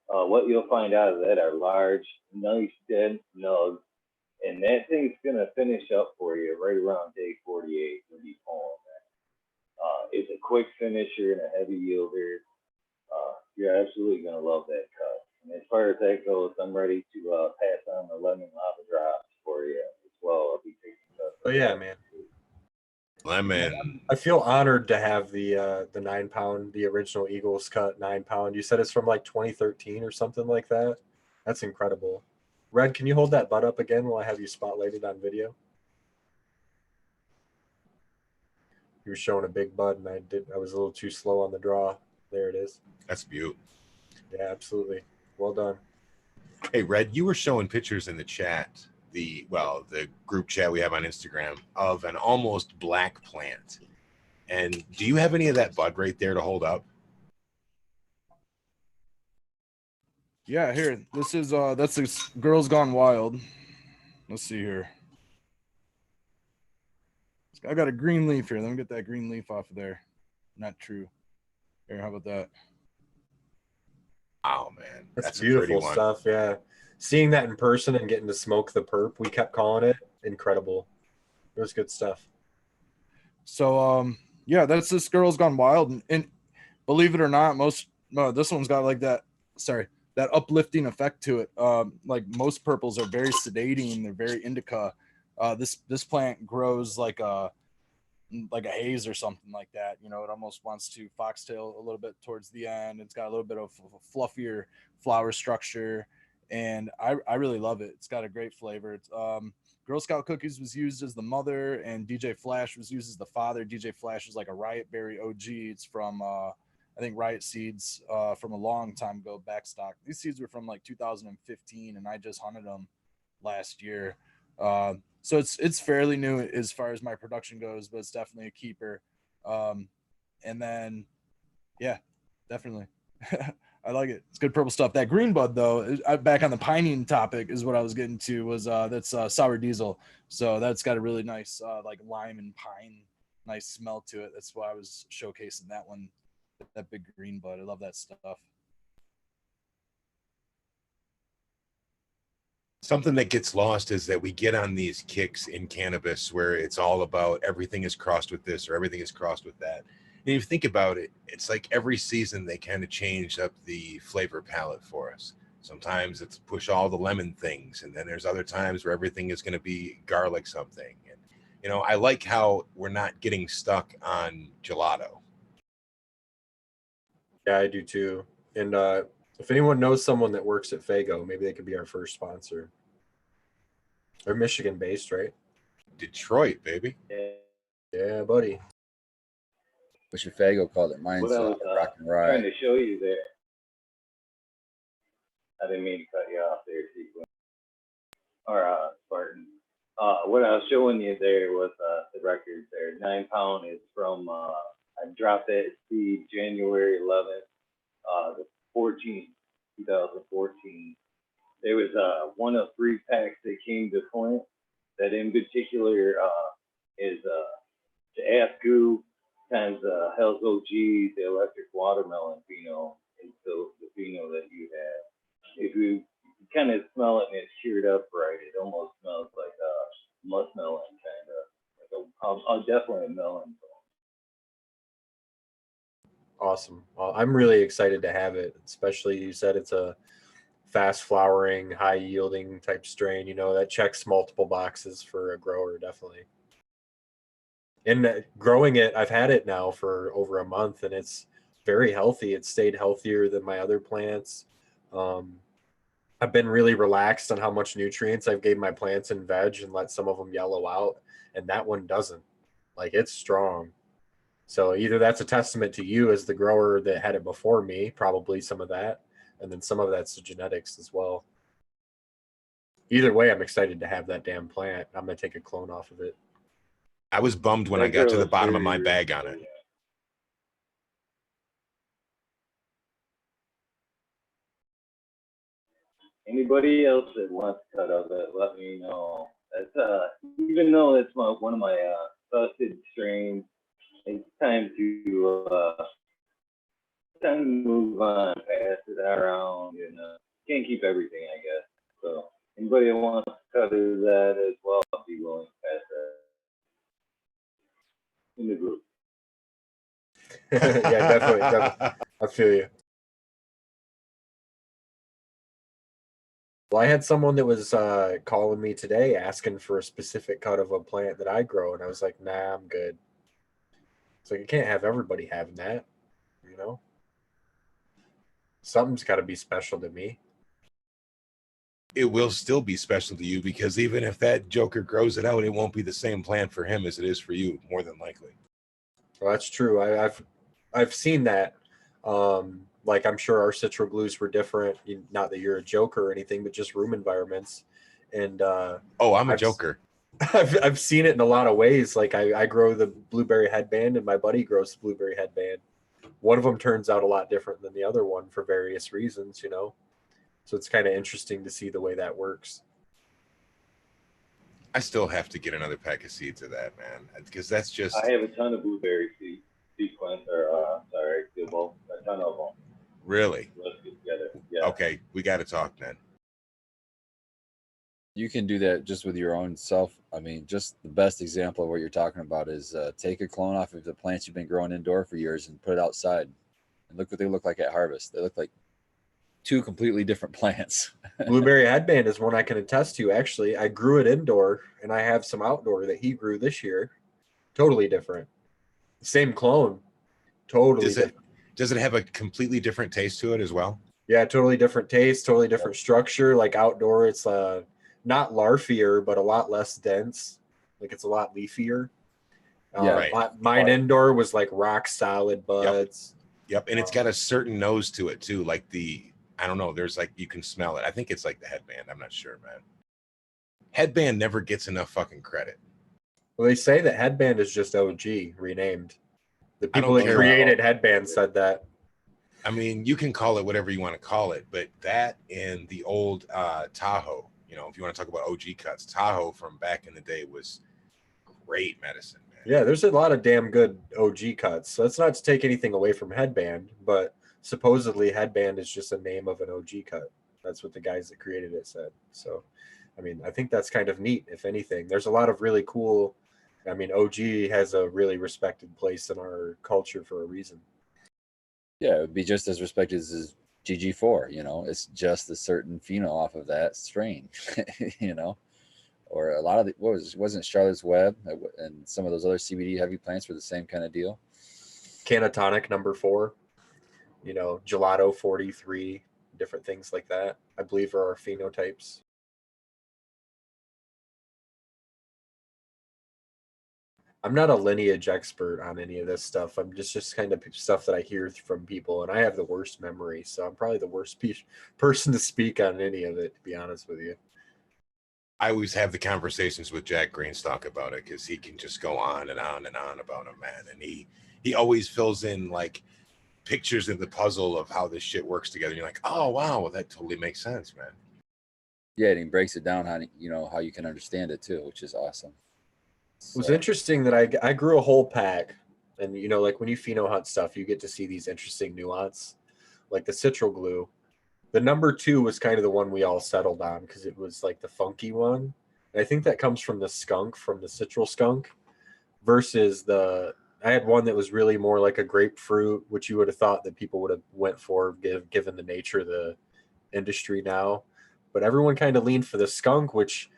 What you'll find out is that are large, nice, dense nugs, and that thing's gonna finish up for you right around day 48 when you pull them. It's a quick finisher and a heavy yielder. You're absolutely gonna love that cut. And as far as that goes, I'm ready to pass on the lemon lava drops for you as well. I'll be taking cuts. Oh yeah, man. Lemon. I feel honored to have the 9-pound, the original Eagles cut 9-pound. You said it's from like 2013 or something like that. That's incredible. Red, can you hold that butt up again while I have you spotlighted on video? You were showing a big bud, and I was a little too slow on the draw. There it is. That's beautiful. Yeah, absolutely. Well done. Hey, Red, you were showing pictures in the chat, the group chat we have on Instagram of an almost black plant. And do you have any of that bud right there to hold up? Yeah, here. This is that's this Girls Gone Wild. Let's see here. I got a green leaf here. Let me get that green leaf off of there. Not true. Here, how about that? Oh man, That's a pretty beautiful one. stuff. Yeah, seeing that in person and getting to smoke the perp, we kept calling it, incredible. It was good stuff. So yeah, that's this Girls Gone Wild, and believe it or not, this one's got like that uplifting effect to it. Like most purples are very sedating, they're very indica. This plant grows like a haze or something like that. You know, it almost wants to foxtail a little bit towards the end. It's got a little bit of a fluffier flower structure, and I really love it. It's got a great flavor. It's Girl Scout Cookies was used as the mother, and DJ Flash was used as the father. DJ Flash is like a Riot Berry OG. It's from I think Riot Seeds from a long time ago, backstock. These seeds were from like 2015, and I just hunted them last year. So it's fairly new as far as my production goes, but it's definitely a keeper. And then, yeah, definitely. I like it. It's good purple stuff. That green bud, though, back on the pining topic, is what I was getting to. Was that's sour diesel. So that's got a really nice like lime and pine, nice smell to it. That's why I was showcasing that one, that big green bud. I love that stuff. Something that gets lost is that we get on these kicks in cannabis where it's all about everything is crossed with this or everything is crossed with that. And if you think about it, it's like every season they kind of change up the flavor palette for us. Sometimes it's push all the lemon things, and then there's other times where everything is going to be garlic something. And you know, I like how we're not getting stuck on gelato. Yeah, I do too. And if anyone knows someone that works at Fago, maybe they could be our first sponsor. They're Michigan based, right? Detroit, baby. Yeah, buddy. What's your Fago called it? Mine's What I was Rock and trying Ride. to show you there. I didn't mean to cut you off there, Sequin. Or Spartan. What I was showing you there was the record there. 9-pound is from, I dropped that seed January 11th, the 14th, 2014. There was one of 3 packs that came to plant. That in particular is the Asku times Hell's OG, the electric watermelon Pinot, and so the Pinot that you have. If you kind of smell it and it's cured up right, it almost smells like a muskmelon kind of, like definitely a melon. Awesome. I'm really excited to have it, especially you said it's a fast flowering, high yielding type strain. You know, that checks multiple boxes for a grower, definitely. And growing it, I've had it now for over a month, and it's very healthy. It's stayed healthier than my other plants. I've been really relaxed on how much nutrients I've gave my plants in veg and let some of them yellow out, and that one doesn't. Like it's strong. So either that's a testament to you as the grower that had it before me, probably some of that, and then some of that's the genetics as well. Either way, I'm excited to have that damn plant. I'm gonna take a clone off of it. I was bummed when I That got to girl the is bottom of very my bag on reasonable. it. Anybody else that wants to cut of it, let me know. That's even though that's one of my trusted strains, it's time to move on, pass it around, and can't keep everything, I guess. So anybody that wants to cut of that as well, I'll be willing to pass that in the group. Yeah, definitely. I feel you. Well, I had someone that was calling me today asking for a specific cut of a plant that I grow, and I was like, nah, I'm good. It's like, you can't have everybody having that, you know? Something's got to be special to me. It will still be special to you because even if that joker grows it out, it won't be the same plant for him as it is for you, more than likely. Well, that's true. I've seen that. Like I'm sure our citral glues were different. Not that you're a joker or anything, but just room environments. And oh, I'm a joker. I've seen it in a lot of ways. Like I grow the blueberry headband, and my buddy grows the blueberry headband. One of them turns out a lot different than the other one for various reasons, you know. So it's kind of interesting to see the way that works. I still have to get another pack of seeds of that, man, because that's just. I have a ton of blueberry sequence, or sorry, a ton of them. Really? Let's get together. Yeah. Okay, we got to talk then. You can do that just with your own self. I mean, just the best example of what you're talking about is take a clone off of the plants you've been growing indoor for years and put it outside. And look what they look like at harvest. They look like two completely different plants. Blueberry headband is one I can attest to. Actually, I grew it indoor, and I have some outdoor that he grew this year. Totally different. Same clone. Totally different. Does it have a completely different taste to it as well? Yeah, totally different taste, totally different structure. Like outdoor, it's not larfier, but a lot less dense. Like it's a lot leafier. Yeah, right. Mine indoor was like rock solid buds. Yep, and it's got a certain nose to it too. Like I don't know. There's like you can smell it. I think it's like the headband. I'm not sure, man. Headband never gets enough fucking credit. Well, they say that headband is just OG renamed. The people that care. created headband said that. I mean, you can call it whatever you want to call it, but that and the old Tahoe, you know, if you want to talk about OG cuts, Tahoe from back in the day was great medicine, man. Yeah, there's a lot of damn good OG cuts. So that's not to take anything away from headband, but supposedly headband is just a name of an OG cut. That's what the guys that created it said. So, I mean, I think that's kind of neat, if anything. There's a lot of really cool, I mean, OG has a really respected place in our culture for a reason. Yeah, it would be just as respected as GG4, you know, it's just a certain pheno off of that strain, you know, or a lot of wasn't Charlotte's Web and some of those other CBD heavy plants were the same kind of deal. Cannatonic number 4, you know, Gelato 43, different things like that, I believe are our phenotypes. I'm not a lineage expert on any of this stuff. I'm just kind of stuff that I hear from people, and I have the worst memory, so I'm probably the worst person to speak on any of it, to be honest with you. I always have the conversations with Jack Greenstock about it because he can just go on and on and on about it, man. And he always fills in like pictures in the puzzle of how this shit works together. You're like, oh wow, well, that totally makes sense, man. Yeah, and he breaks it down how you can understand it too, which is awesome. It was interesting that I grew a whole pack, and you know, like when you pheno hunt stuff, you get to see these interesting nuance, like the citral glue. The number 2 was kind of the one we all settled on because it was like the funky one. And I think that comes from the skunk, from the citral skunk, versus I had one that was really more like a grapefruit, which you would have thought that people would have went for given the nature of the industry now. But everyone kind of leaned for the skunk, which,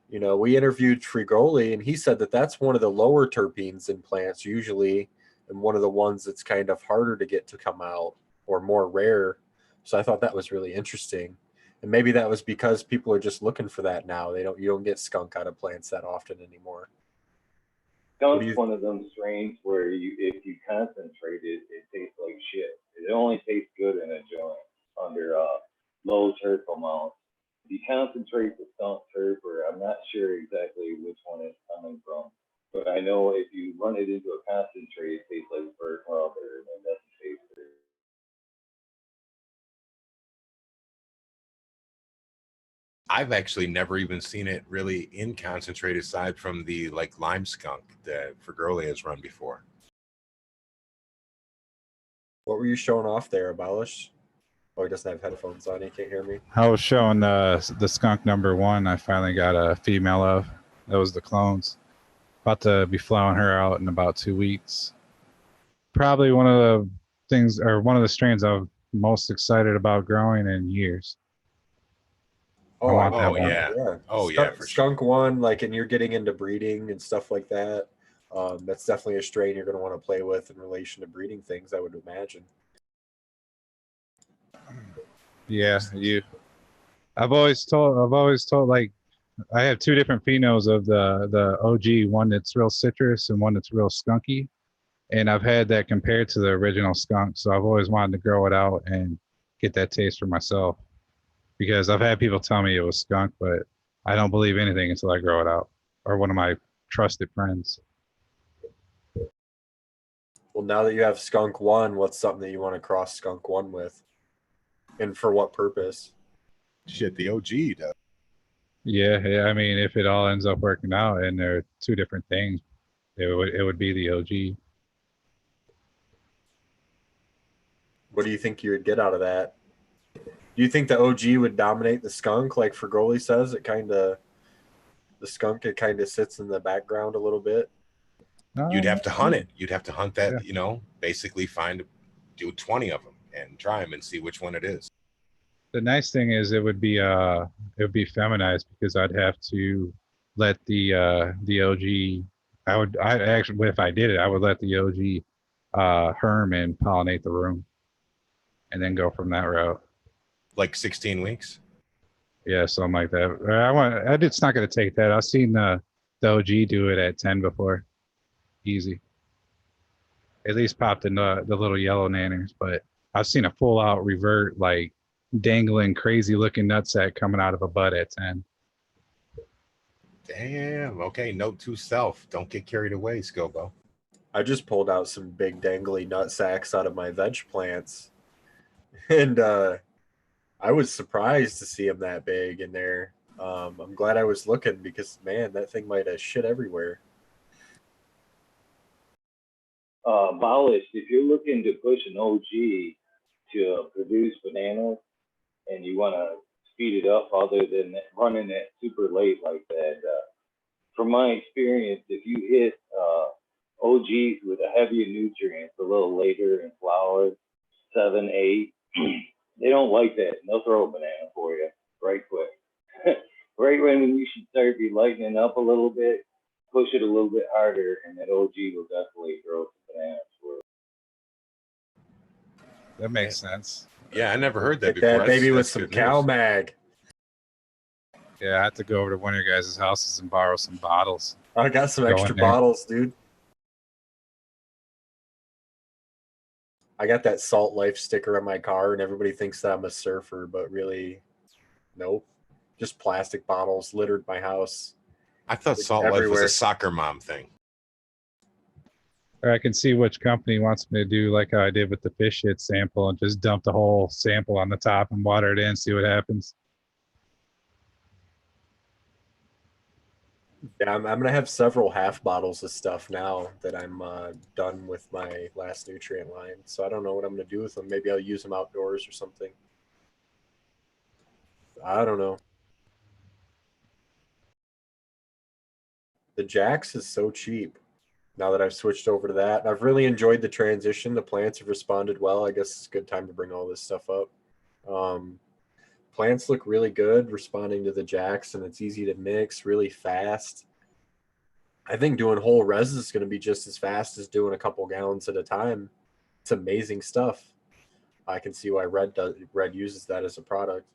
you know, we interviewed Frigoli, and he said that that's one of the lower terpenes in plants usually, and one of the ones that's kind of harder to get to come out or more rare. So I thought that was really interesting. And maybe that was because people are just looking for that now. You don't get skunk out of plants that often anymore. Skunk's one of them strains where if you concentrate it, it tastes like shit. It only tastes good in a joint under low terp amounts. If you concentrate the skunk terp, or I'm not sure exactly which one it's coming from, but I know if you run it into a concentrate, it tastes like bird rubber, and it doesn't taste good. I've actually never even seen it really in concentrate aside from the like lime skunk that Fergoli has run before. What were you showing off there, Abolish? Oh, he doesn't have headphones on. He can't hear me. I was showing the skunk number one. I finally got a female of. That was the clones. About to be flowing her out in about 2 weeks. Probably one of the things, or one of the strains I'm most excited about growing in years. I Oh, want I that know. one. Yeah. Oh, Skunk, yeah, for sure. Skunk one, like, and you're getting into breeding and stuff like that. That's definitely a strain you're going to want to play with in relation to breeding things, I would imagine. Yeah, I've always told like I have two different phenols of the OG, one that's real citrus and one that's real skunky. And I've had that compared to the original skunk. So I've always wanted to grow it out and get that taste for myself. Because I've had people tell me it was skunk, but I don't believe anything until I grow it out. Or one of my trusted friends. Well, now that you have Skunk one, what's something that you want to cross Skunk one with? And for what purpose? Shit, the OG does. Yeah. I mean, if it all ends up working out and they're two different things, it would be the OG. What do you think you would get out of that? Do you think the OG would dominate the skunk, like Fergoli says? The skunk, it kind of sits in the background a little bit. You'd have to hunt it. You'd have to hunt that, Yeah. Basically do 20 of them and try them and see which one it is. The nice thing is it would be feminized because I'd have to let the OG. I actually, if I did it, I would let the OG herm and pollinate the room, and then go from that route. Like 16 weeks. Yeah, something like that. It's not going to take that. I've seen the OG do it at 10 before, easy. At least popped in the little yellow nanners, but I've seen a full out revert, like dangling crazy looking nutsack coming out of a bud at 10. Damn. Okay. Note to self: don't get carried away, Skilbo. I just pulled out some big dangly nut sacks out of my veg plants, and I was surprised to see them that big in there. I'm glad I was looking because, man, that thing might have shit everywhere. Abolish, if you're looking to push an OG to produce bananas and you want to speed it up other than running it super late like that, from my experience, if you hit OGs with a heavier nutrients a little later in flowers, 7, 8, they don't like that. And they'll throw a banana for you right quick. Right when you should start be lightening up a little bit, push it a little bit harder, and that OG will definitely throw some bananas for you. That makes sense. Yeah, I never heard that Hit before. that baby with That's some good cow news. mag. Yeah, I have to go over to one of your guys' houses and borrow some bottles. I got some Go in extra there. bottles, dude. I got that Salt Life sticker on my car, and everybody thinks that I'm a surfer, but really, nope. Just plastic bottles littered my house. I thought Salt Life was Everywhere. a soccer mom thing. Or I can see which company wants me to do like how I did with the fish shit sample and just dump the whole sample on the top and water it in, see what happens. Yeah, I'm gonna have several half bottles of stuff now that I'm done with my last nutrient line. So I don't know what I'm gonna do with them. Maybe I'll use them outdoors or something. I don't know. The Jax is so cheap now that I've switched over to that. I've really enjoyed the transition. The plants have responded well. I guess it's a good time to bring all this stuff up. Plants look really good responding to the Jax, and it's easy to mix, really fast. I think doing whole res is going to be just as fast as doing a couple gallons at a time. It's amazing stuff. I can see why Red uses that as a product.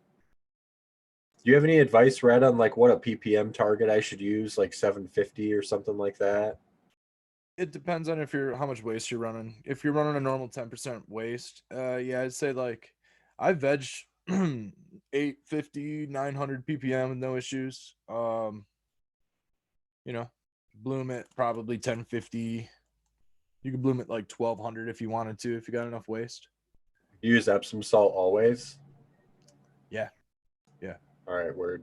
Do you have any advice, Red, on like what a ppm target I should use, like 750 or something like that? It depends on how much waste you're running. If you're running a normal 10% waste, yeah, I'd say like I veg 850, 900 ppm with no issues. You know, bloom it probably 1050. You could bloom it like 1200 if you wanted to, if you got enough waste. You use Epsom salt always? Yeah. Yeah. All right, word.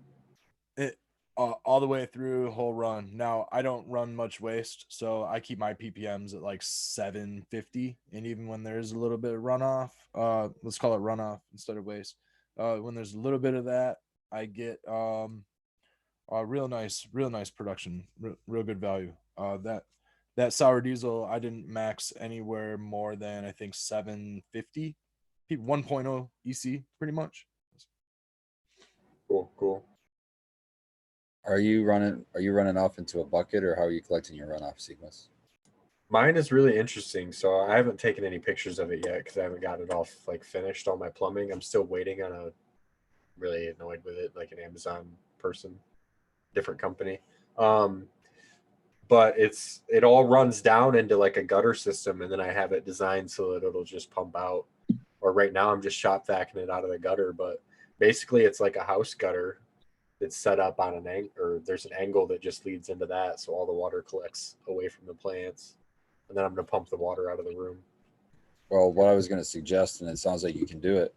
It all the way through whole run. Now I don't run much waste, so I keep my ppms at like 750. And even when there's a little bit of runoff, let's call it runoff instead of waste. When there's a little bit of that, I get real nice production, real good value. That sour diesel, I didn't max anywhere more than I think 750, 1.0 EC, pretty much. Cool. Are you running off into a bucket, or how are you collecting your runoff sequence? Mine is really interesting. So I haven't taken any pictures of it yet because I haven't got it all like finished, all my plumbing. I'm still waiting on a really annoyed with it, like an Amazon person, different company. But it all runs down into like a gutter system, and then I have it designed so that it'll just pump out. Or right now I'm just shop vacuuming it out of the gutter, but basically it's like a house gutter that's set up on an angle, or there's an angle that just leads into that, so all the water collects away from the plants, and then I'm going to pump the water out of the room. Well, what I was going to suggest, and it sounds like you can do it,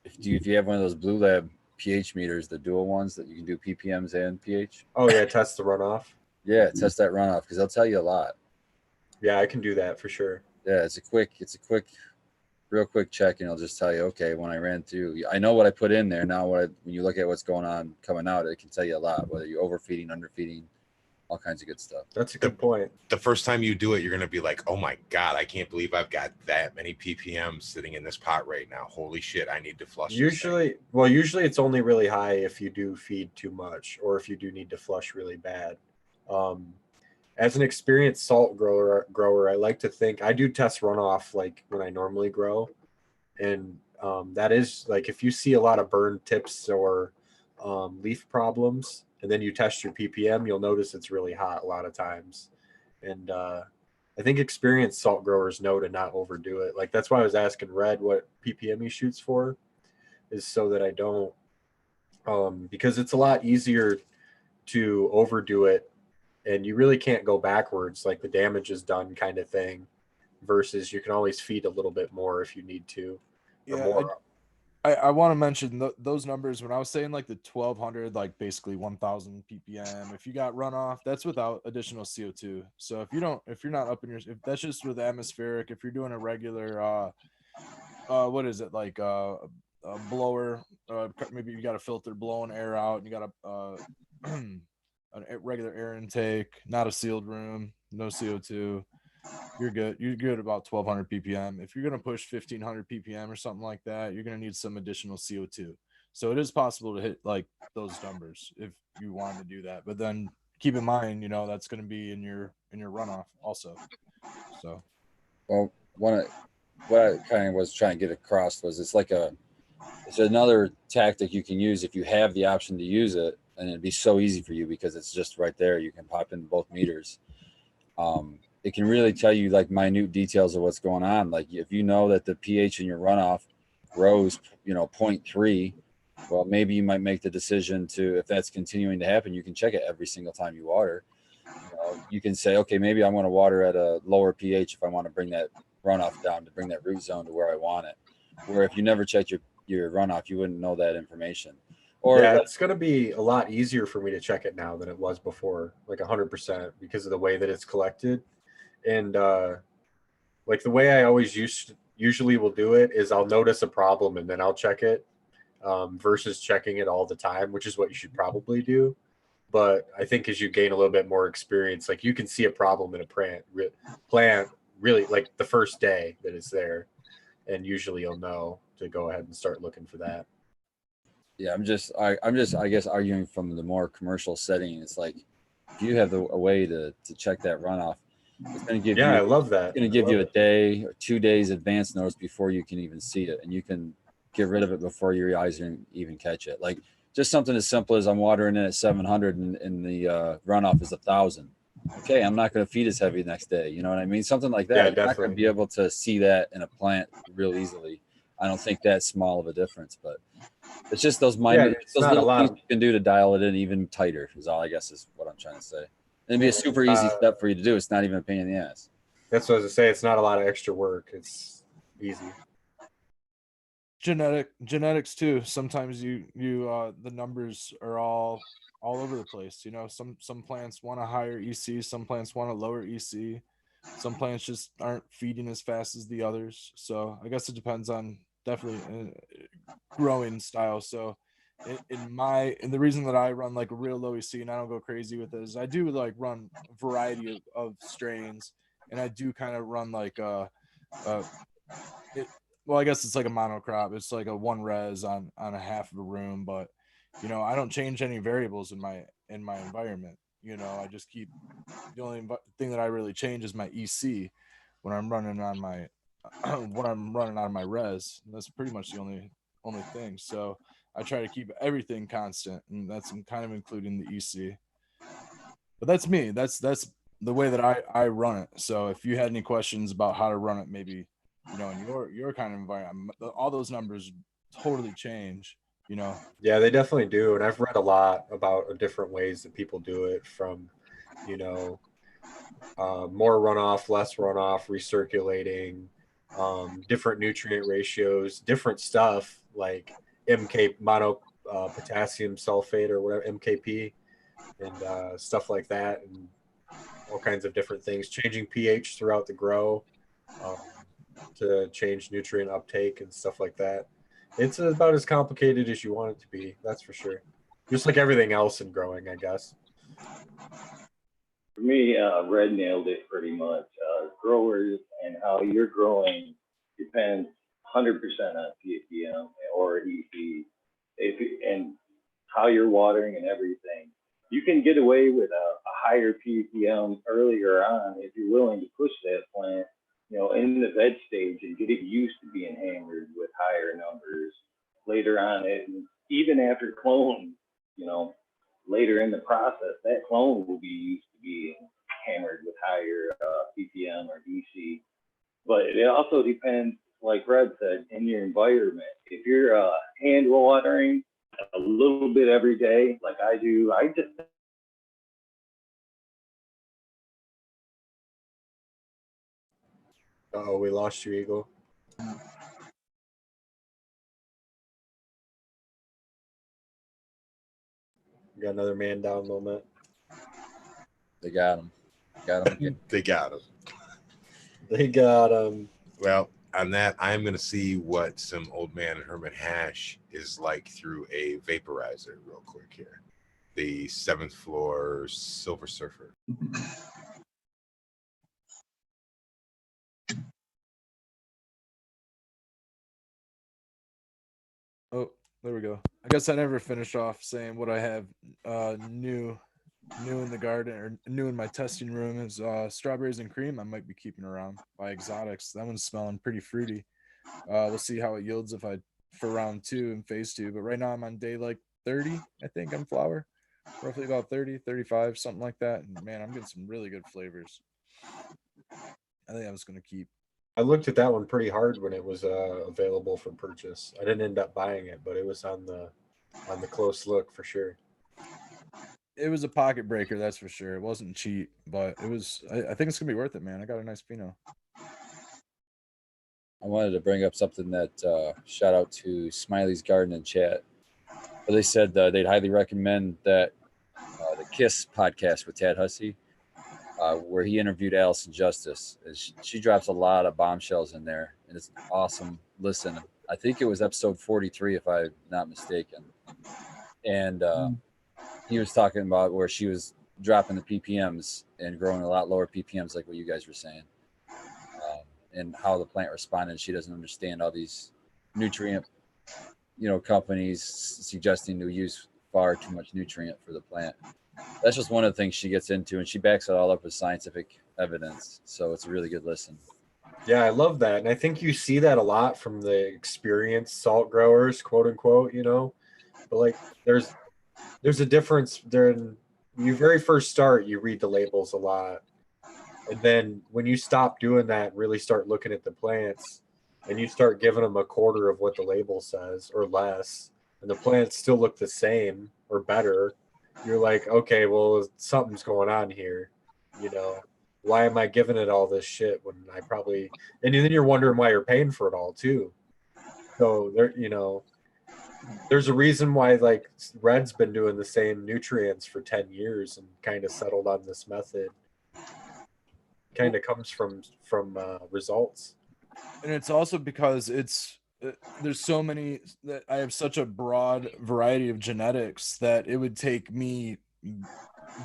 if you have one of those Blue Lab pH meters, the dual ones that you can do ppms and pH. Oh yeah, test the runoff. Yeah, test that runoff because they'll tell you a lot. Yeah, I can do that for sure. Yeah, it's a real quick check, and it'll just tell you, okay, when I ran through, I know what I put in there. Now, when you look at what's going on coming out, it can tell you a lot, whether you're overfeeding, underfeeding, all kinds of good stuff. That's a good point. The first time you do it, you're going to be like, oh my God, I can't believe I've got that many ppm sitting in this pot right now. Holy shit, I need to flush Usually it's only really high if you do feed too much, or if you do need to flush really bad. As an experienced salt grower, I like to think I do test runoff like when I normally grow. And that is like, if you see a lot of burn tips or leaf problems, and then you test your ppm, you'll notice it's really hot a lot of times. And I think experienced salt growers know to not overdo it. Like, that's why I was asking Red what ppm he shoots for, is so that I don't, because it's a lot easier to overdo it, and you really can't go backwards, like the damage is done kind of thing, versus you can always feed a little bit more if you need to. Yeah, I want to mention those numbers. When I was saying like the 1200, like basically 1000 ppm, if you got runoff, that's without additional CO2. So if you're not up in if that's just with atmospheric, if you're doing a regular what is it, like a blower, maybe you got a filter blowing air out, and you got a regular air intake, not a sealed room, no CO2, you're good. You're good about 1200 ppm. If you're going to push 1500 ppm or something like that, you're going to need some additional CO2. So it is possible to hit like those numbers if you wanted to do that. But then keep in mind, that's going to be in your runoff also. So, well, what I kind of was trying to get across was it's another tactic you can use if you have the option to use it, and it'd be so easy for you because it's just right there. You can pop in both meters. It can really tell you like minute details of what's going on. Like if you know that the pH in your runoff rose, 0.3, well, maybe you might make the decision to, if that's continuing to happen, you can check it every single time you water. You can say, okay, maybe I want to water at a lower pH if I want to bring that runoff down, to bring that root zone to where I want it. Where if you never checked your runoff, you wouldn't know that information. Or yeah, it's going to be a lot easier for me to check it now than it was before, like 100%, because of the way that it's collected. And like the way I always usually will do it is I'll notice a problem and then I'll check it, versus checking it all the time, which is what you should probably do. But I think as you gain a little bit more experience, like you can see a problem in a plant really like the first day that it's there, and usually you'll know to go ahead and start looking for that. Yeah, I'm just I guess arguing from the more commercial setting. It's like if you have a way to check that runoff, it's going to give you. I love that. It's going to give you a day or 2 days advance notice before you can even see it, and you can get rid of it before your eyes even catch it. Like just something as simple as I'm watering it at 700 and the runoff is 1,000. okay, I'm not going to feed as heavy the next day. You know what I mean? Something like that. Yeah, You're not going definitely. to be able to see that in a plant real easily. I don't think that's small of a difference, but it's just those minute, it's those not a little lot things of- you can do to dial it in even tighter. Is all I guess is what I'm trying to say. And it'd be a super easy step for you to do. It's not even a pain in the ass. That's what I was gonna say. It's not a lot of extra work. It's easy. Genetics too. Sometimes the numbers are all over the place. You know, some plants want a higher EC, some plants want a lower EC, some plants just aren't feeding as fast as the others. So I guess it depends on definitely growing style. So in the reason that I run like a real low EC and I don't go crazy with it is I do like run a variety of strains, and I do kind of run like well, I guess it's like a monocrop. It's like a one res on a half of a room, but you know, I don't change any variables in my environment. You know, I just keep the only thing that I really change is my EC when I'm running on my when I'm running on my res. That's pretty much the only thing. So I try to keep everything constant, and that's kind of including the EC. But that's me. That's the way that I run it. So if you had any questions about how to run it, maybe you know, in your kind of environment, all those numbers totally change. You know, Yeah, they definitely do. And I've read a lot about different ways that people do it, from, you know, more runoff, less runoff, recirculating, different nutrient ratios, different stuff like MK mono potassium sulfate or whatever, MKP, and stuff like that, and all kinds of different things, changing pH throughout the grow um, to change nutrient uptake and stuff like that. It's about as complicated as you want it to be, that's for sure. Just like everything else in growing, I guess. For me, Red nailed it pretty much. Growers and how you're growing depends 100% on PPM or EC, and how you're watering and everything. You can get away with a higher PPM earlier on if you're willing to push that plant, you know, in the veg stage and get it used to being hammered with higher numbers later on. Even after clone, you know, later in the process, that clone will be used to being hammered with higher ppm or DC. But it also depends, like Red said, in your environment. If you're hand watering a little bit every day, like I do, I just Oh, we lost you, Eagle. We got another man down moment. They got him. Got him again. They got him. They got him. Well, on that, I'm going to see what some Old Man Hermit hash is like through a vaporizer real quick here. The 7th floor Silver Surfer. oh, there we go. I guess I never finished off saying what I have new in the garden or new in my testing room is strawberries and cream. I might be keeping around by Exotics. That one's smelling pretty fruity. We'll see how it yields if I for round 2 and phase 2. But right now I'm on day like 30, I think, on flower, roughly about 30, 35, something like that. And man, I'm getting some really good flavors. I think I was going to keep. I looked at that one pretty hard when it was available for purchase. I didn't end up buying it, but it was on the close look for sure. It was a pocket breaker, that's for sure. It wasn't cheap, but it was. I think it's gonna be worth it, man. I got a nice Pinot. I wanted to bring up something that shout out to Smiley's Garden in chat. But they said they'd highly recommend that the Kiss podcast with Tad Hussey, where he interviewed Allison Justice. She drops a lot of bombshells in there, and it's an awesome listen. I think it was episode 43, if I'm not mistaken. And he was talking about where she was dropping the ppms and growing a lot lower ppms, like what you guys were saying, and how the plant responded. She doesn't understand all these nutrient, companies suggesting to use far too much nutrient for the plant. That's just one of the things she gets into, and she backs it all up with scientific evidence. So it's a really good listen. Yeah, I love that. And I think you see that a lot from the experienced salt growers, quote unquote, But like there's a difference there. you very first start, you read the labels a lot. And then when you stop doing that, really start looking at the plants, and you start giving them a quarter of what the label says or less, and the plants still look the same or better, you're like, okay, well, something's going on here. You know, why am I giving it all this shit when I probably, and then you're wondering why you're paying for it all too. So there, there's a reason why like Red's been doing the same nutrients for 10 years and kind of settled on this method. Kind of comes from results. And it's also because there's so many that I have such a broad variety of genetics that it would take me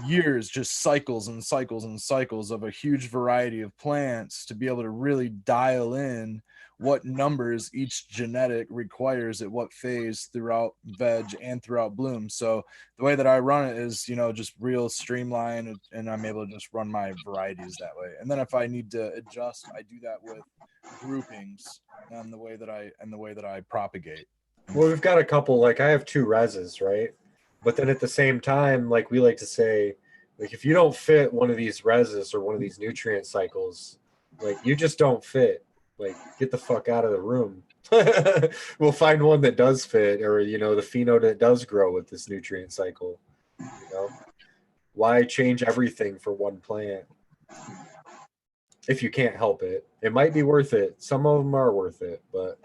years, just cycles and cycles and cycles of a huge variety of plants to be able to really dial in what numbers each genetic requires at what phase throughout veg and throughout bloom. So the way that I run it is, just real streamlined, and I'm able to just run my varieties that way. And then if I need to adjust, I do that with groupings and the way that I propagate. Well, we've got a couple, like I have 2 reses, right? But then at the same time, like we like to say, like if you don't fit one of these reses or one of these nutrient cycles, like you just don't fit. Like get the fuck out of the room. We'll find one that does fit, or the pheno that does grow with this nutrient cycle. Why change everything for one plant if you can't help it? It might be worth it. Some of them are worth it, but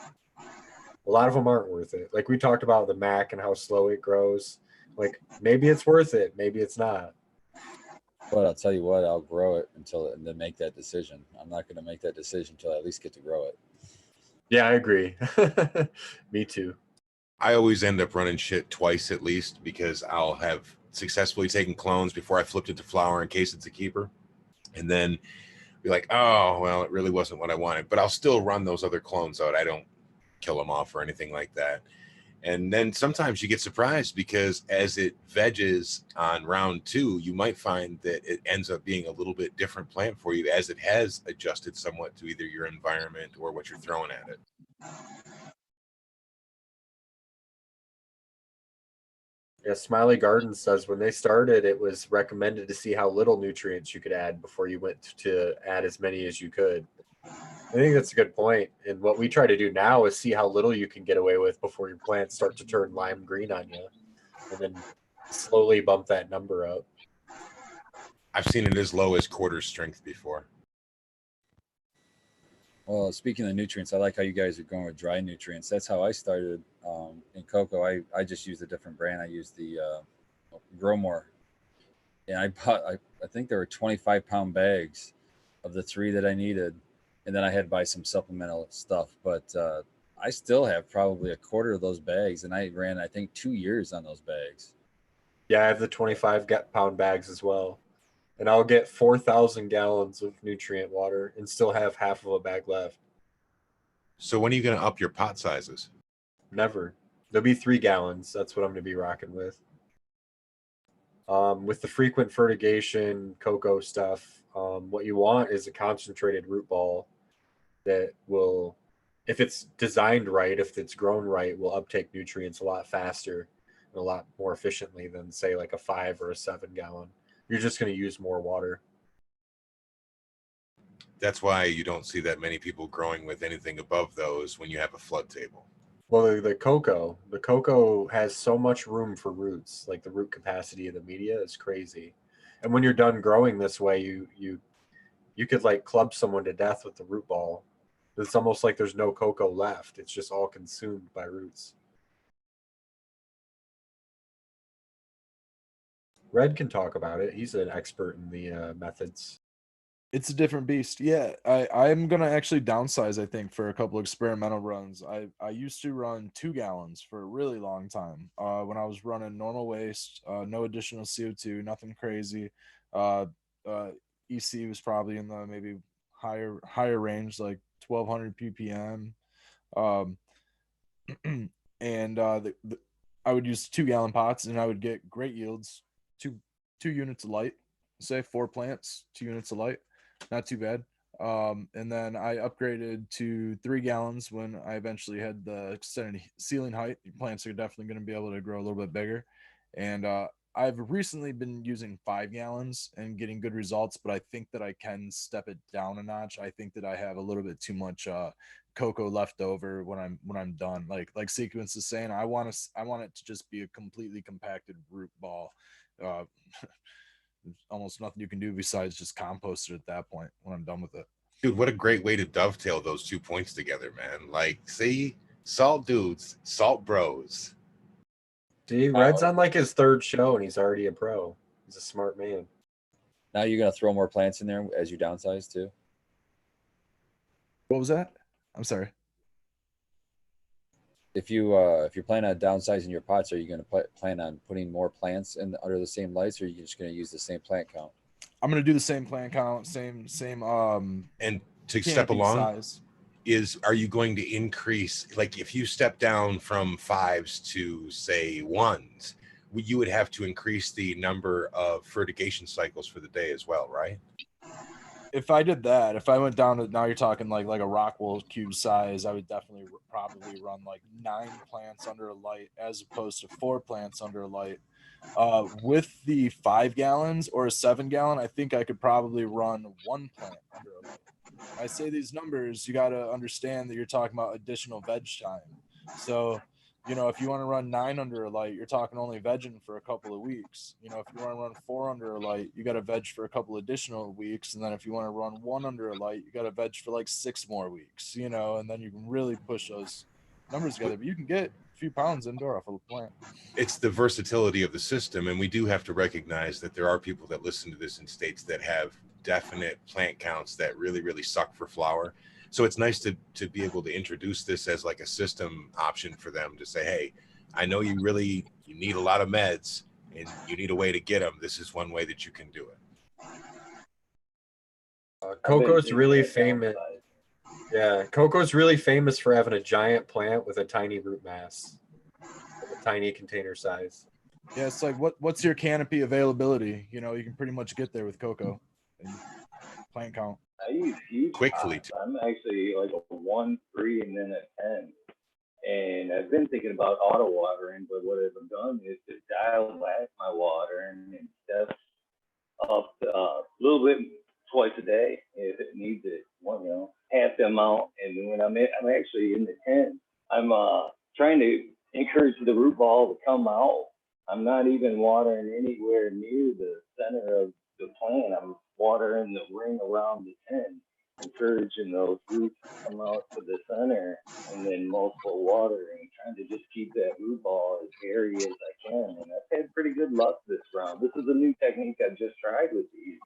a lot of them aren't worth it. Like we talked about the Mac and how slow it grows. Like maybe it's worth it, maybe it's not. But I'll tell you what, I'll grow it and then make that decision. I'm not going to make that decision until I at least get to grow it. Yeah, I agree. Me too. I always end up running shit twice at least, because I'll have successfully taken clones before I flipped it to flower in case it's a keeper, and then be like, oh well, it really wasn't what I wanted. But I'll still run those other clones out. I don't kill them off or anything like that. And then sometimes you get surprised, because as it veges on round 2, you might find that it ends up being a little bit different plant for you, as it has adjusted somewhat to either your environment or what you're throwing at it. Yeah, Smiley Garden says when they started, it was recommended to see how little nutrients you could add before you went to add as many as you could. I think that's a good point. And what we try to do now is see how little you can get away with before your plants start to turn lime green on you, and then slowly bump that number up. I've seen it as low as quarter strength before. Well, speaking of nutrients, I like how you guys are going with dry nutrients. That's how I started in cocoa. I just used a different brand. I used the Grow More. And I think there were 25-pound bags of the 3 that I needed. And then I had to buy some supplemental stuff. But I still have probably a quarter of those bags. And I ran, I think, 2 years on those bags. Yeah, I have the 25-pound bags as well. And I'll get 4,000 gallons of nutrient water and still have half of a bag left. So when are you going to up your pot sizes? Never. There'll be 3 gallons. That's what I'm going to be rocking with. With the frequent fertigation cocoa stuff, what you want is a concentrated root ball that will, if it's designed right, if it's grown right, will uptake nutrients a lot faster and a lot more efficiently than, say, like a 5 or a 7 gallon. You're just going to use more water. That's why you don't see that many people growing with anything above those when you have a flood table. Well, the cocoa has so much room for roots. Like the root capacity of the media is crazy. And when you're done growing this way, you could like club someone to death with the root ball. It's almost like there's no cocoa left. It's just all consumed by roots. Red can talk about it. He's an expert in the methods. It's a different beast. Yeah, I'm gonna actually downsize, I think, for a couple experimental runs. I used to run 2 gallons for a really long time. When I was running normal waste, no additional CO2, nothing crazy. EC was probably in the maybe higher range, like 1200 ppm. And I would use 2-gallon pots, and I would get great yields. Two units of light, say 4 plants, 2 units of light, not too bad. And then I upgraded to 3 gallons when I eventually had the extended ceiling height. Plants are definitely going to be able to grow a little bit bigger. And I've recently been using 5 gallons and getting good results, but I think that I can step it down a notch. I think that I have a little bit too much cocoa left over when I'm done. Like Sequence is saying, I want it to just be a completely compacted root ball. There's almost nothing you can do besides just compost it at that point when I'm done with it. Dude, what a great way to dovetail those 2 points together, man. Like, see, salt dudes, salt bros. Dude, Red's on like his 3rd show and he's already a pro. He's a smart man. Now you're gonna throw more plants in there as you downsize too. What was that? I'm sorry. If you plan on downsizing your pots, are you gonna plan on putting more plants in under the same lights, or are you just gonna use the same plant count? I'm gonna do the same plant count, same And to step canopy along, size. are you going to increase, like if you step down from 5s to say 1s, you would have to increase the number of fertigation cycles for the day as well, right? If I did that, if I went down to, now you're talking like a Rockwell cube size, I would definitely probably run like 9 plants under a light as opposed to 4 plants under a light. With the 5 gallons or a 7 gallon, I think I could probably run 1 plant under a light. When I say these numbers, you got to understand that you're talking about additional veg time. So, if you want to run 9 under a light, you're talking only vegging for a couple of weeks. If you want to run 4 under a light, you got to veg for a couple additional weeks. And then if you want to run 1 under a light, you got to veg for like 6 more weeks, and then you can really push those numbers together. But you can get a few pounds indoor off of a plant. It's the versatility of the system. And we do have to recognize that there are people that listen to this in states that have definite plant counts that really, really suck for flower. So it's nice to be able to introduce this as like a system option for them to say, hey, I know you need a lot of meds and you need a way to get them. This is one way that you can do it. Coco's really famous. Yeah, coco's really famous for having a giant plant with a tiny root mass, like a tiny container size. Yeah, it's like what's your canopy availability? You can pretty much get there with cocoa and plant count. I use huge Quickly pots. I'm actually like a 1, 3, and then a 10. And I've been thinking about auto watering, but what I've done is to dial back my watering and step up a little bit twice a day if it needs it. Half the amount. And when I'm actually in the 10, I'm trying to encourage the root ball to come out. I'm not even watering anywhere near the center of the plant. I'm watering the ring around the 10, encouraging those roots to come out to the center, and then multiple watering, trying to just keep that root ball as hairy as I can. And I've had pretty good luck this round. This is a new technique I just tried with these.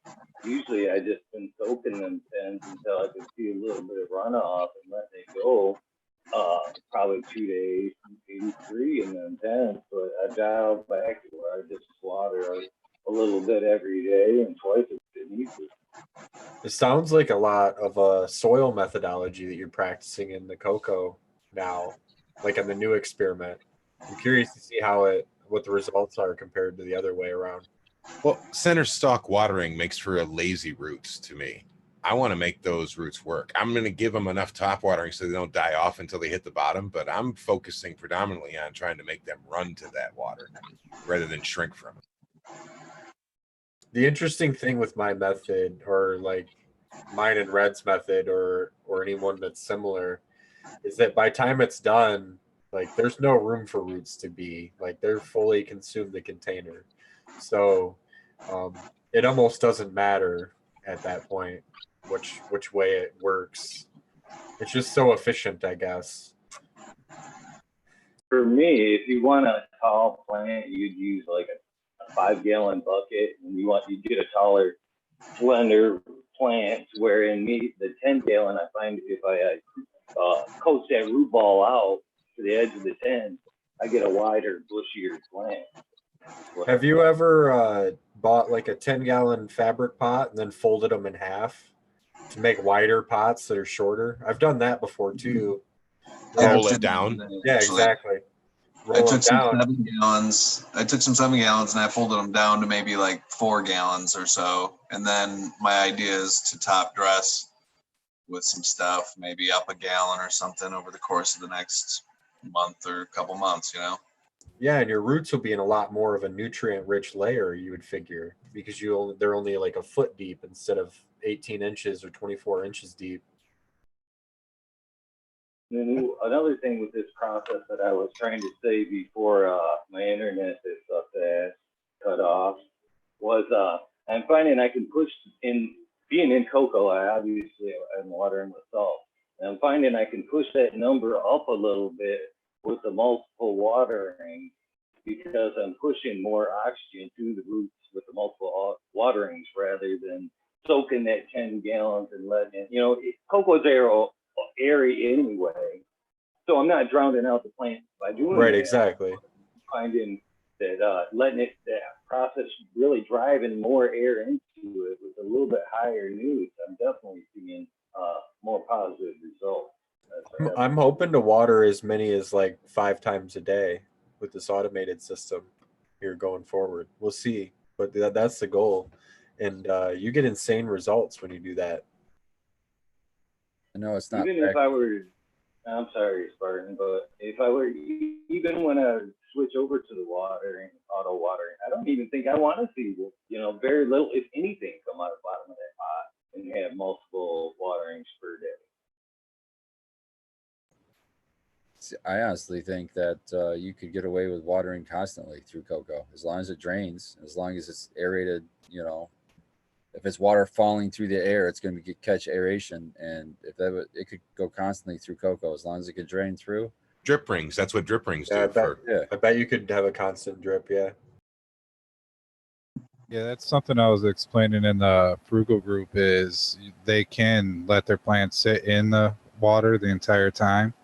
Usually I just been soaking them 10s until I could see a little bit of runoff and let it go. Probably 2 days, maybe 3, and then 10. But I dialed back to where I just water a little bit every day and twice if it needs to. It sounds like a lot of a soil methodology that you're practicing in the cocoa now, like in the new experiment. I'm curious to see what the results are compared to the other way around. Well, center stalk watering makes for a lazy roots to me. I want to make those roots work. I'm going to give them enough top watering so they don't die off until they hit the bottom, but I'm focusing predominantly on trying to make them run to that water rather than shrink from it. The interesting thing with my method, or like mine and Red's method, or anyone that's similar, is that by time it's done, like there's no room for roots to be, like they're fully consumed the container. So it almost doesn't matter at that point which way it works. It's just so efficient, I guess. For me, if you want a tall plant, you'd use like a 5-gallon bucket, and you get a taller, slender plant. Wherein the 10-gallon, I find if I coach that root ball out to the edge of the 10, I get a wider, bushier plant. Have you ever bought like a 10-gallon fabric pot and then folded them in half to make wider pots that are shorter? I've done that before too. Roll it down. Yeah, exactly. I took some 7 gallons. I took some 7 gallons and I folded them down to maybe like 4 gallons or so. And then my idea is to top dress with some stuff, maybe up a gallon or something over the course of the next month or couple months, Yeah, and your roots will be in a lot more of a nutrient-rich layer, you would figure, because they're only like a foot deep instead of 18 inches or 24 inches deep. And then another thing with this process that I was trying to say before my internet this fast cut off was I'm finding I can push in being in cocoa. I obviously am watering with salt, and I'm finding I can push that number up a little bit with the multiple watering because I'm pushing more oxygen through the roots with the multiple waterings rather than soaking that 10 gallons and letting it. Cocoa's airy anyway, so I'm not drowning out the plant by doing Right, that. exactly. Finding that letting that process really driving more air into it with a little bit higher newts, I'm definitely seeing more positive results. I'm hoping to water as many as like 5 times a day with this automated system here going forward. We'll see, but that's the goal, and you get insane results when you do that. I know it's not. Even if I were, I'm sorry, Spartan, but if I were, even when I switch over to the watering, auto watering, I don't even think I want to see, very little, if anything, come out of the bottom of that pot and have multiple waterings per day. I honestly think that you could get away with watering constantly through cocoa as long as it drains, as long as it's aerated. If it's water falling through the air, it's going to catch aeration, and it could go constantly through cocoa as long as it can drain through. Drip rings. That's what drip rings do. I bet you could have a constant drip. Yeah. Yeah, that's something I was explaining in the frugal group is they can let their plants sit in the water the entire time,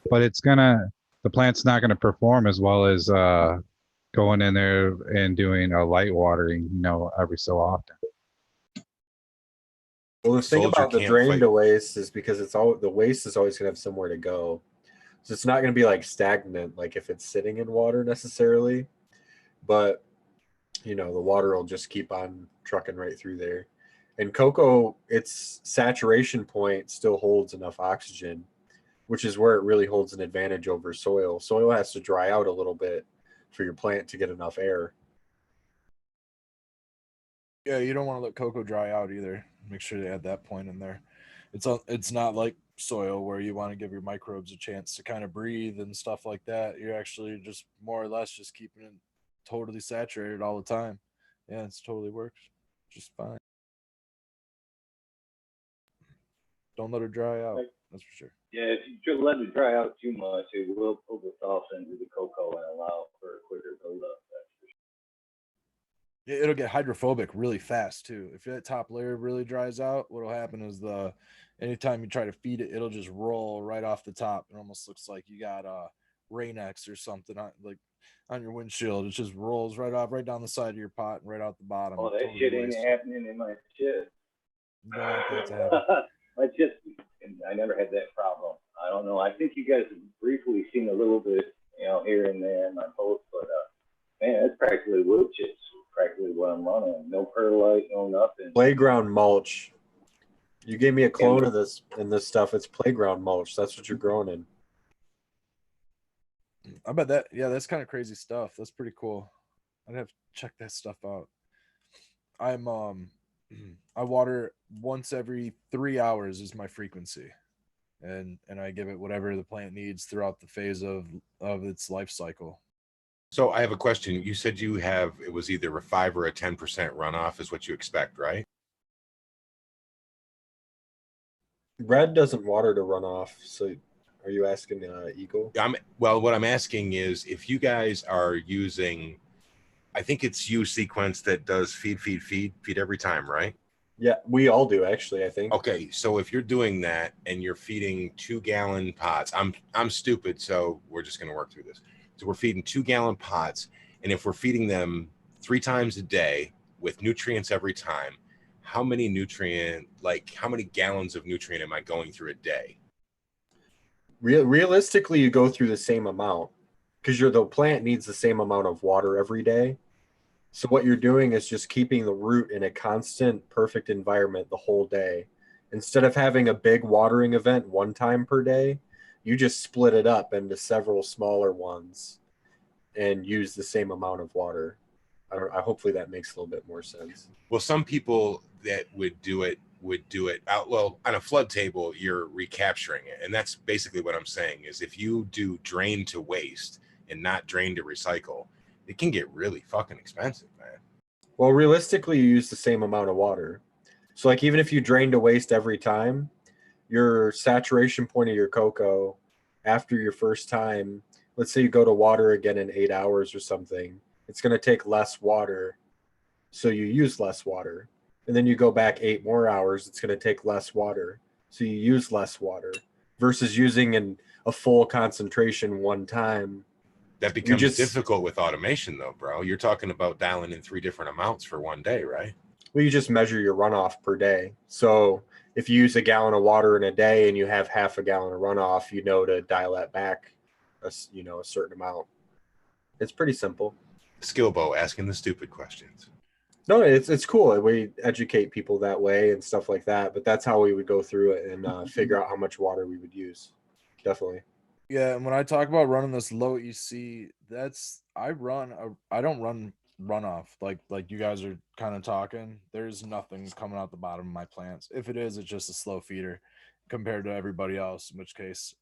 but the plant's not gonna perform as well as going in there and doing a light watering, every so often. Well, the thing Soldier about the can't drain fight. to waste is because the waste is always going to have somewhere to go, so it's not going to be like stagnant, like if it's sitting in water necessarily, but the water will just keep on trucking right through there. And cocoa, its saturation point still holds enough oxygen, which is where it really holds an advantage over soil. Soil has to dry out a little bit for your plant to get enough air. Yeah, you don't want to let cocoa dry out either. Make sure they add that point in there. It's not like soil where you want to give your microbes a chance to kind of breathe and stuff like that. You're actually just more or less just keeping it totally saturated all the time. Yeah, it's totally works just fine. Don't let it dry out. That's for sure. Yeah, if you let it dry out too much, it will pull the salts into the cocoa and allow for a quicker buildup. It'll get hydrophobic really fast too. If that top layer really dries out, what'll happen is anytime you try to feed it, it'll just roll right off the top. It almost looks like you got Rain-X or something on your windshield. It just rolls right down the side of your pot and right out the bottom. Oh, that totally shit ain't wasted. happening in my shit. You don't want that to happen. I never had that problem. I don't know. I think you guys have briefly seen a little bit, here and there in my posts, but man, it's practically wood chips. Practically what I'm running. No perlite, no nothing. Playground mulch. You gave me a clone of this and this stuff. It's playground mulch. That's what you're growing in. I bet that. Yeah, that's kind of crazy stuff. That's pretty cool. I'd have to check that stuff out. I'm I water once every 3 hours is my frequency, and I give it whatever the plant needs throughout the phase of its life cycle. So I have a question. You said it was either a 5 or a 10% runoff is what you expect, right? Red doesn't water to run off. So are you asking Eagle? Well, what I'm asking is if you guys are using, I think it's U sequence that does feed every time, right? Yeah, we all do actually, I think. Okay, so if you're doing that and you're feeding 2-gallon pots, I'm stupid, so we're just going to work through this. So we're feeding 2-gallon pots, and if we're feeding them 3 times a day with nutrients every time, how many gallons of nutrient am I going through a day? Realistically, you go through the same amount because the plant needs the same amount of water every day. So what you're doing is just keeping the root in a constant, perfect environment the whole day. Instead of having a big watering event one time per day, you just split it up into several smaller ones. and use the same amount of water. I hopefully that makes a little bit more sense. Well, some people that would do it out. Well, on a flood table, you're recapturing it. And that's basically what I'm saying is if you do drain to waste and not drain to recycle, it can get really fucking expensive, man. Well, realistically, you use the same amount of water. So like even if you drain to waste every time, your saturation point of your cocoa after your first time, let's say you go to water again in 8 hours or something, it's going to take less water. So you use less water. And then you go back 8 more hours, it's going to take less water. So you use less water versus using a full concentration one time. That becomes difficult with automation though, bro. You're talking about dialing in 3 different amounts for one day, right? Well, you just measure your runoff per day. So if you use a gallon of water in a day and you have half a gallon of runoff, you know to dial that back a certain amount. It's pretty simple. Skillbo asking the stupid questions. No, it's cool. We educate people that way and stuff like that. But that's how we would go through it and figure out how much water we would use. Definitely. Yeah, and when I talk about running this low EC, I don't run runoff like you guys are kind of talking. There's nothing coming out the bottom of my plants. If it is, it's just a slow feeder compared to everybody else. In which case,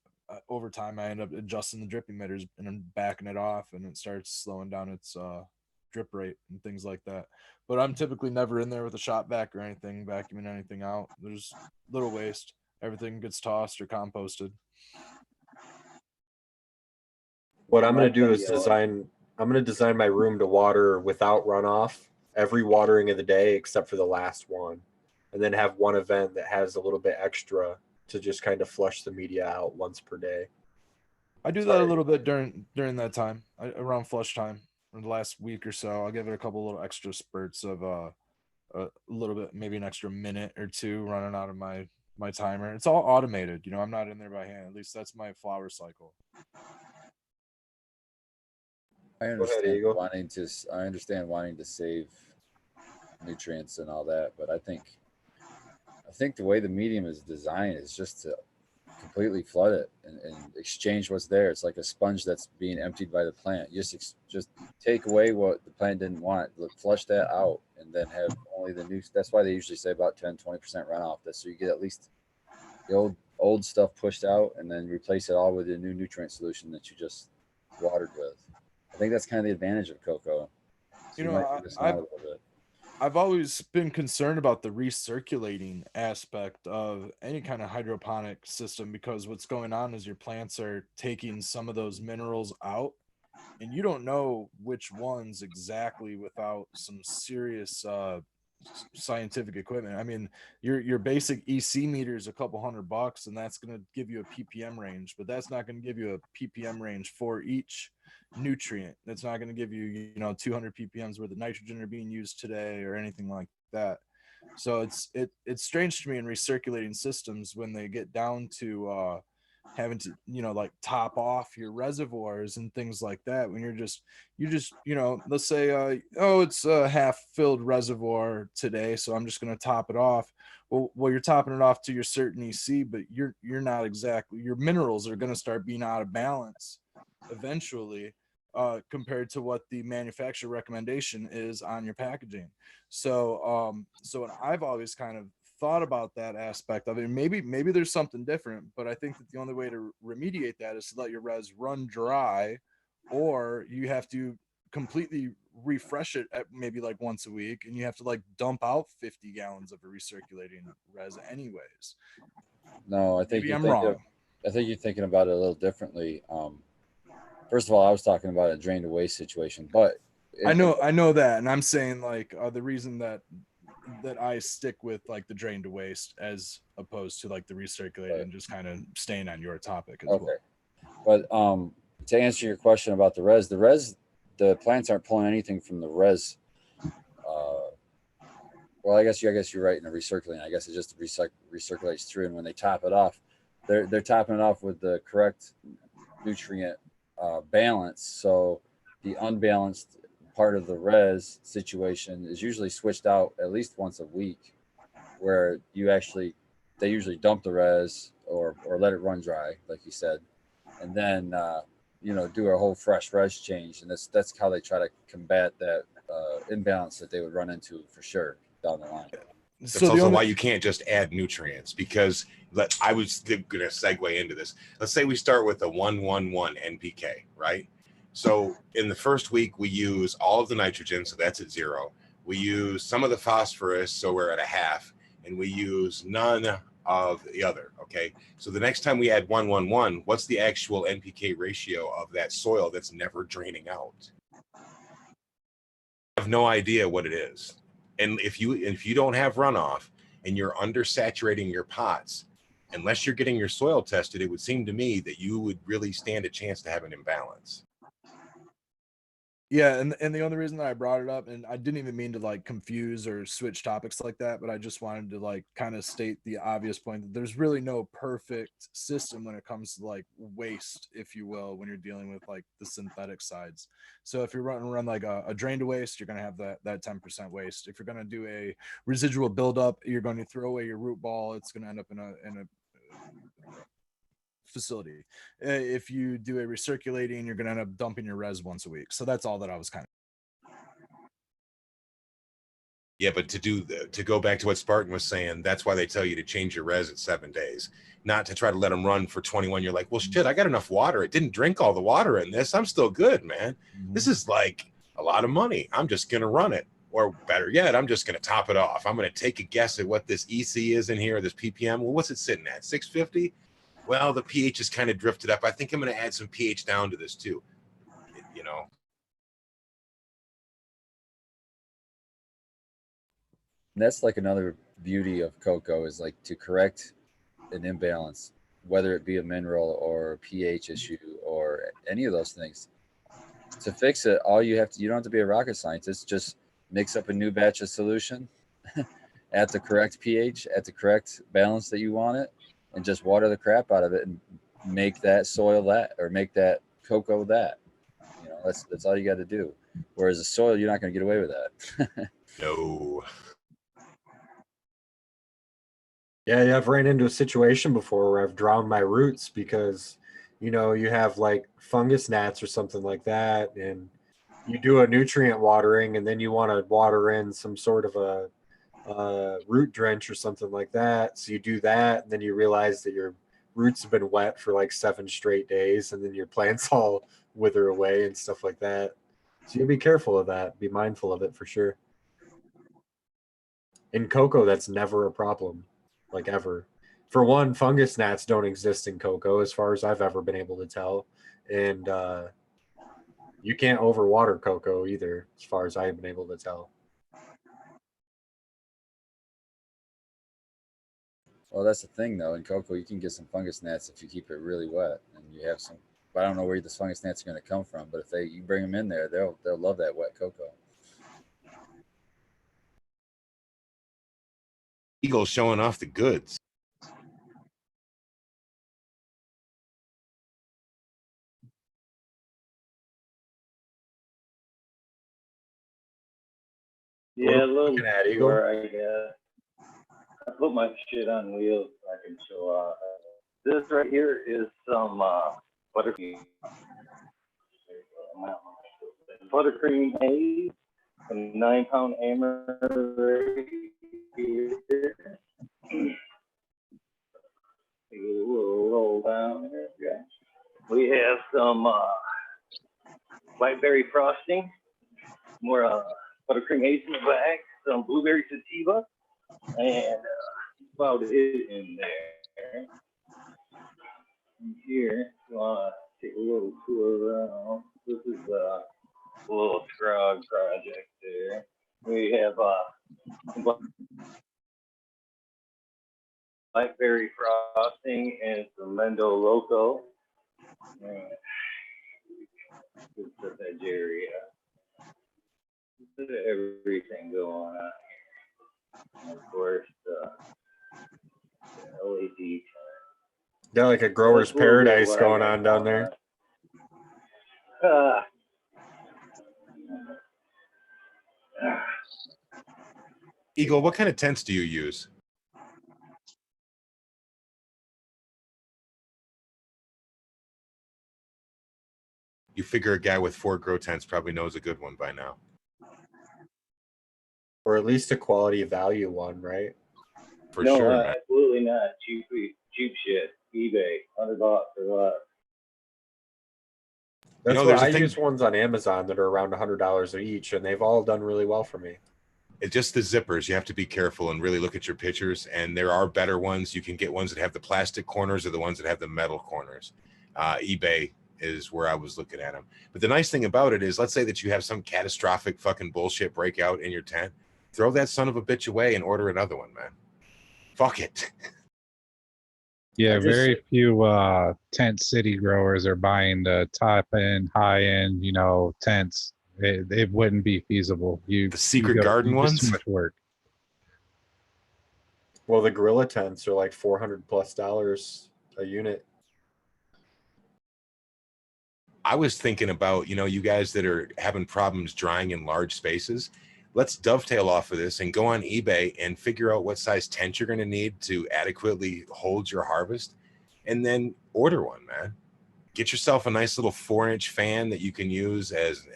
over time, I end up adjusting the drip emitters and then backing it off, and it starts slowing down its drip rate and things like that. But I'm typically never in there with a shop vac or anything, vacuuming anything out. There's little waste. Everything gets tossed or composted. What I'm going to do is I'm going to design my room to water without runoff every watering of the day except for the last one, and then have one event that has a little bit extra to just kind of flush the media out once per day. I do that a little bit during that time, around flush time, or the last week or so. I'll give it a couple little extra spurts of a little bit, maybe an extra minute or two running out of my timer. It's all automated, I'm not in there by hand. At least that's my flower cycle. I understand wanting to save nutrients and all that, but I think the way the medium is designed is just to completely flood it and exchange what's there. It's like a sponge that's being emptied by the plant. You just take away what the plant didn't want, flush that out, and then have only the new. That's why they usually say about 10-20% runoff. That's so you get at least the old stuff pushed out, and then replace it all with a new nutrient solution that you just watered with. I think that's kind of the advantage of cocoa. So I've always been concerned about the recirculating aspect of any kind of hydroponic system, because what's going on is your plants are taking some of those minerals out, and you don't know which ones exactly without some serious scientific equipment. I mean, your basic EC meter is a couple $100, and that's going to give you a ppm range, but that's not going to give you a ppm range for each nutrient. That's not going to give you 200 ppms where the nitrogen are being used today or anything like that. So it's strange to me in recirculating systems when they get down to having to like top off your reservoirs and things like that, when you just let's say it's a half filled reservoir today, so I'm just going to top it off. Well, you're topping it off to your certain EC, but you're not exactly, your minerals are going to start being out of balance eventually, compared to what the manufacturer recommendation is on your packaging. So what I've always kind of thought about that aspect of it, maybe there's something different, but I think that the only way to remediate that is to let your res run dry, or you have to completely refresh it at maybe like once a week, and you have to like dump out 50 gallons of a recirculating res anyways. No, I think I'm wrong. I think you're thinking about it a little differently. First of all, I was talking about a drain to waste situation, but I know that, and I'm saying like the reason that I stick with like the drain to waste as opposed to like the recirculating, right, and just kind of staying on your topic as well. But to answer your question about the res, the plants aren't pulling anything from the res. Well, I guess you're right in the recirculating. I guess it just recirculates through, and when they top it off, they're topping it off with the correct nutrient balance. So the unbalanced part of the res situation is usually switched out at least once a week, where they usually dump the res or let it run dry, like you said, and then do a whole fresh res change, and that's how they try to combat that imbalance that they would run into for sure down the line. That's So the also only why you can't just add nutrients, because I was going to segue into this. Let's say we start with a 1-1-1 NPK, right? So in the first week, we use all of the nitrogen, so that's at 0. We use some of the phosphorus, so we're at 0.5, and we use none of the other, okay? So the next time we add 1-1-1, what's the actual NPK ratio of that soil that's never draining out? I have no idea what it is. And if you don't have runoff and you're undersaturating your pots, unless you're getting your soil tested, it would seem to me that you would really stand a chance to have an imbalance. Yeah, and the only reason that I brought it up, and I didn't even mean to like confuse or switch topics like that, but I just wanted to like kind of state the obvious point that there's really no perfect system when it comes to like waste, if you will, when you're dealing with like the synthetic sides. So if you're run like a drain to waste, you're gonna have that 10% waste. If you're gonna do a residual buildup, you're going to throw away your root ball. It's gonna end up in a facility. If you do a recirculating, you're going to end up dumping your res once a week. So that's all that I was kind of. Yeah, but to go back to what Spartan was saying, that's why they tell you to change your res at 7 days, not to try to let them run for 21. You're like, well, shit, I got enough water. It didn't drink all the water in this. I'm still good, man. This is like a lot of money. I'm just going to run it. Or better yet, I'm just going to top it off. I'm going to take a guess at what this EC is in here, or this PPM. Well, what's it sitting at? 650? Well, the pH is kind of drifted up. I think I'm going to add some pH down to this too. And that's like another beauty of cocoa is like to correct an imbalance, whether it be a mineral or a pH issue or any of those things. To fix it, you don't have to be a rocket scientist. Just mix up a new batch of solution at the correct pH, at the correct balance that you want it, and just water the crap out of it and make that soil that, or make that cocoa that. That's all you got to do. Whereas the soil, you're not going to get away with that. No. Yeah, I've ran into a situation before where I've drowned my roots because, you have like fungus gnats or something like that, and you do a nutrient watering, and then you want to water in some sort of a root drench or something like that. So you do that, and then you realize that your roots have been wet for like 7 straight days, and then your plants all wither away and stuff like that. So you be careful of that. Be mindful of it for sure. In cocoa, that's never a problem, like ever. For one, fungus gnats don't exist in cocoa as far as I've ever been able to tell. And you can't overwater cocoa either, as far as I've been able to tell. Well, that's the thing, though. In cocoa, you can get some fungus gnats if you keep it really wet, and you have some. But I don't know where the fungus gnats are going to come from. But if you bring them in there, they'll love that wet cocoa. Eagle showing off the goods. Yeah, a little looking at, Eagle? tour, I guess. I put my shit on wheels so I can show off. This right here is some buttercream. Buttercream haze, a 9-pound hammer right here. A little roll down there. Yeah. We have some whiteberry frosting, more buttercream haze in the back, some blueberry sativa, and about it in there. And here, you want to take a little tour around. This is a little trog project there. We have blackberry frosting and some Mendo Loco. Good stuff at Jerry. Everything going on here. And of course, the LED. Got like a grower's paradise going on down there. Eagle, what kind of tents do you use? You figure a guy with 4 grow tents probably knows a good one by now. Or at least a quality value one, right? For no, sure, man. absolutely not. Cheap shit. eBay, $100 or less. That's know, what there's a I thing- use ones on Amazon that are around $100 each, and they've all done really well for me. It's just the zippers. You have to be careful and really look at your pictures. And there are better ones. You can get ones that have the plastic corners or the ones that have the metal corners. eBay is where I was looking at them. But the nice thing about it is, let's say that you have some catastrophic fucking bullshit breakout in your tent. Throw that son of a bitch away and order another one, man. Fuck it. Yeah, I just- very few tent city growers are buying the top end, high end, tents. It wouldn't be feasible. The secret garden it's too ones? much work. Well, the gorilla tents are like $400+ a unit. I was thinking about, you guys that are having problems drying in large spaces. Let's dovetail off of this and go on eBay and figure out what size tent you're going to need to adequately hold your harvest, and then order one, man. Get yourself a nice little 4-inch fan that you can use as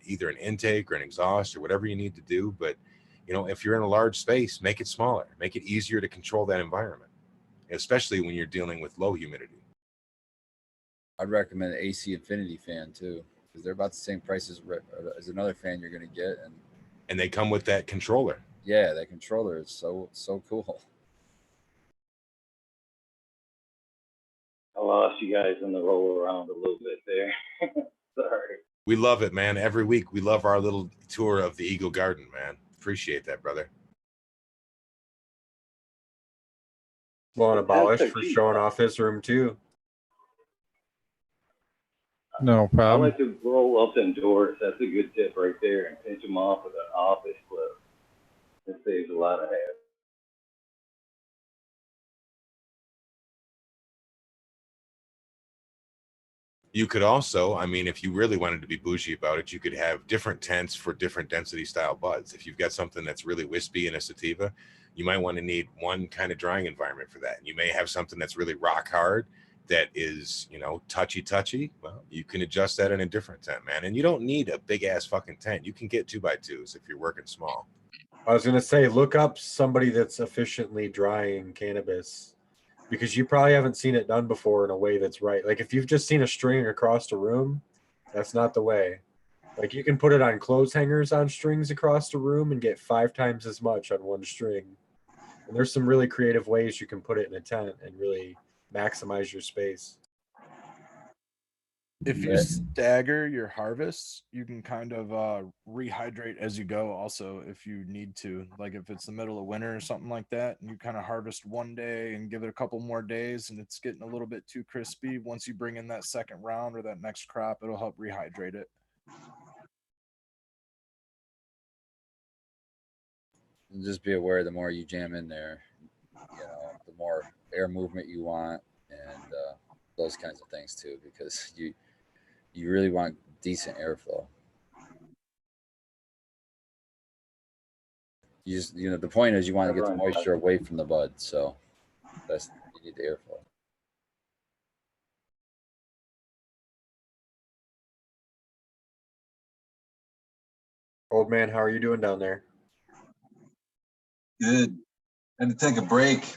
either an intake or an exhaust or whatever you need to do. But, if you're in a large space, make it smaller, make it easier to control that environment, especially when you're dealing with low humidity. I'd recommend an AC Infinity fan too, because they're about the same price as another fan you're going to get. And they come with that controller. Yeah, that controller is so cool. I lost you guys in the roll around a little bit there. Sorry. We love it, man. Every week we love our little tour of the Eagle Garden, man. Appreciate that, brother. Well, and Abolish Tents are for cheap. showing off his room too. No I problem. like to roll up indoors. That's a good tip right there, and pinch them off with an office clip. It saves a lot of hassle. You could also, if you really wanted to be bougie about it, you could have different tents for different density style buds. If you've got something that's really wispy in a sativa, you might want to need one kind of drying environment for that. And you may have something that's really rock hard that is, touchy. Well, you can adjust that in a different tent, man. And you don't need a big ass fucking tent. You can get 2x2s if you're working small. I was gonna say, look up somebody that's efficiently drying cannabis, because you probably haven't seen it done before in a way that's right. Like if you've just seen a string across the room, that's not the way. Like you can put it on clothes hangers on strings across the room and get 5 times as much on one string. And there's some really creative ways you can put it in a tent and really maximize your space. If you stagger your harvests, you can kind of rehydrate as you go also if you need to. Like if it's the middle of winter or something like that, and you kind of harvest one day and give it a couple more days and it's getting a little bit too crispy, once you bring in that second round or that next crop, it'll help rehydrate it. And just be aware, the more you jam in there, the more air movement you want, and those kinds of things too, because you really want decent airflow. You just, the point is you want to get the moisture away from the bud, so you need the airflow. Old man, how are you doing down there? Good. Had to take a break.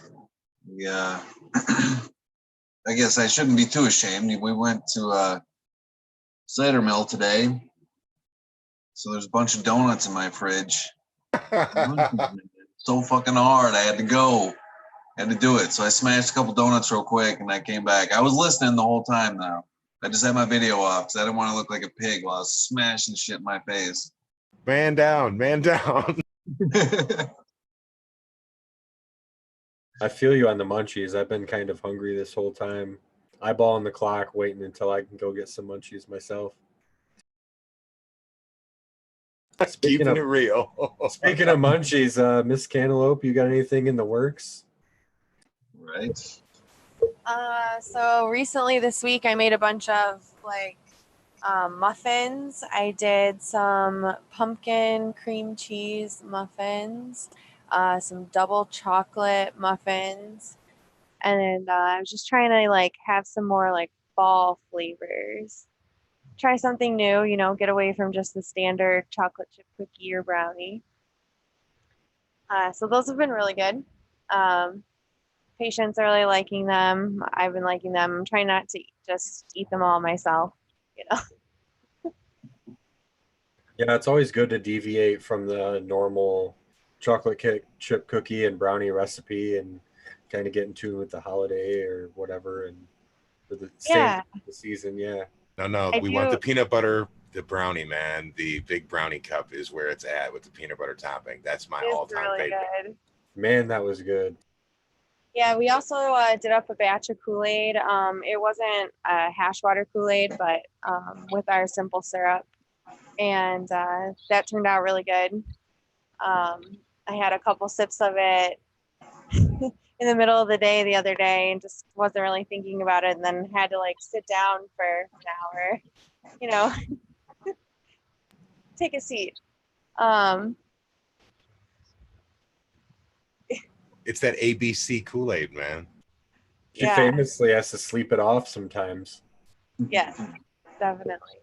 Yeah. I guess I shouldn't be too ashamed. We went to a cider mill today. So there's a bunch of donuts in my fridge. So fucking hard. I had to go. Had to do it. So I smashed a couple donuts real quick and I came back. I was listening the whole time now. I just had my video off because I didn't want to look like a pig while I was smashing shit in my face. Man down, man down. I feel you on the munchies. I've been kind of hungry this whole time. Eyeballing the clock, waiting until I can go get some munchies myself. Keeping it real. Speaking of munchies, Miss Cantaloupe, you got anything in the works? Right. So recently this week I made a bunch of muffins. I did some pumpkin cream cheese muffins, some double chocolate muffins, and then I was just trying to have some more fall flavors. try something new, you know, get away from just the standard chocolate chip cookie or brownie. So those have been really good. Patients are really liking them. I've been liking them. I'm trying not to just eat them all myself, you know. Yeah, it's always good to deviate from the normal chocolate chip cookie and brownie recipe and kind of get in tune with the holiday or whatever and for the Yeah. the season. Yeah. No, I we want do. the peanut butter, the brownie, man. The big brownie cup is where it's at with the peanut butter topping. That's my It's all-time really favorite. good. Man, that was good. Yeah, we also did up a batch of Kool-Aid. It wasn't hash water Kool-Aid, but with our simple syrup. And that turned out really good. I had a couple sips of it in the middle of the day the other day and just wasn't really thinking about it, and then had to like sit down for an hour, you know, take a seat. It's that ABC Kool-Aid, man. She Yeah. famously has to sleep it off sometimes. Yes, definitely.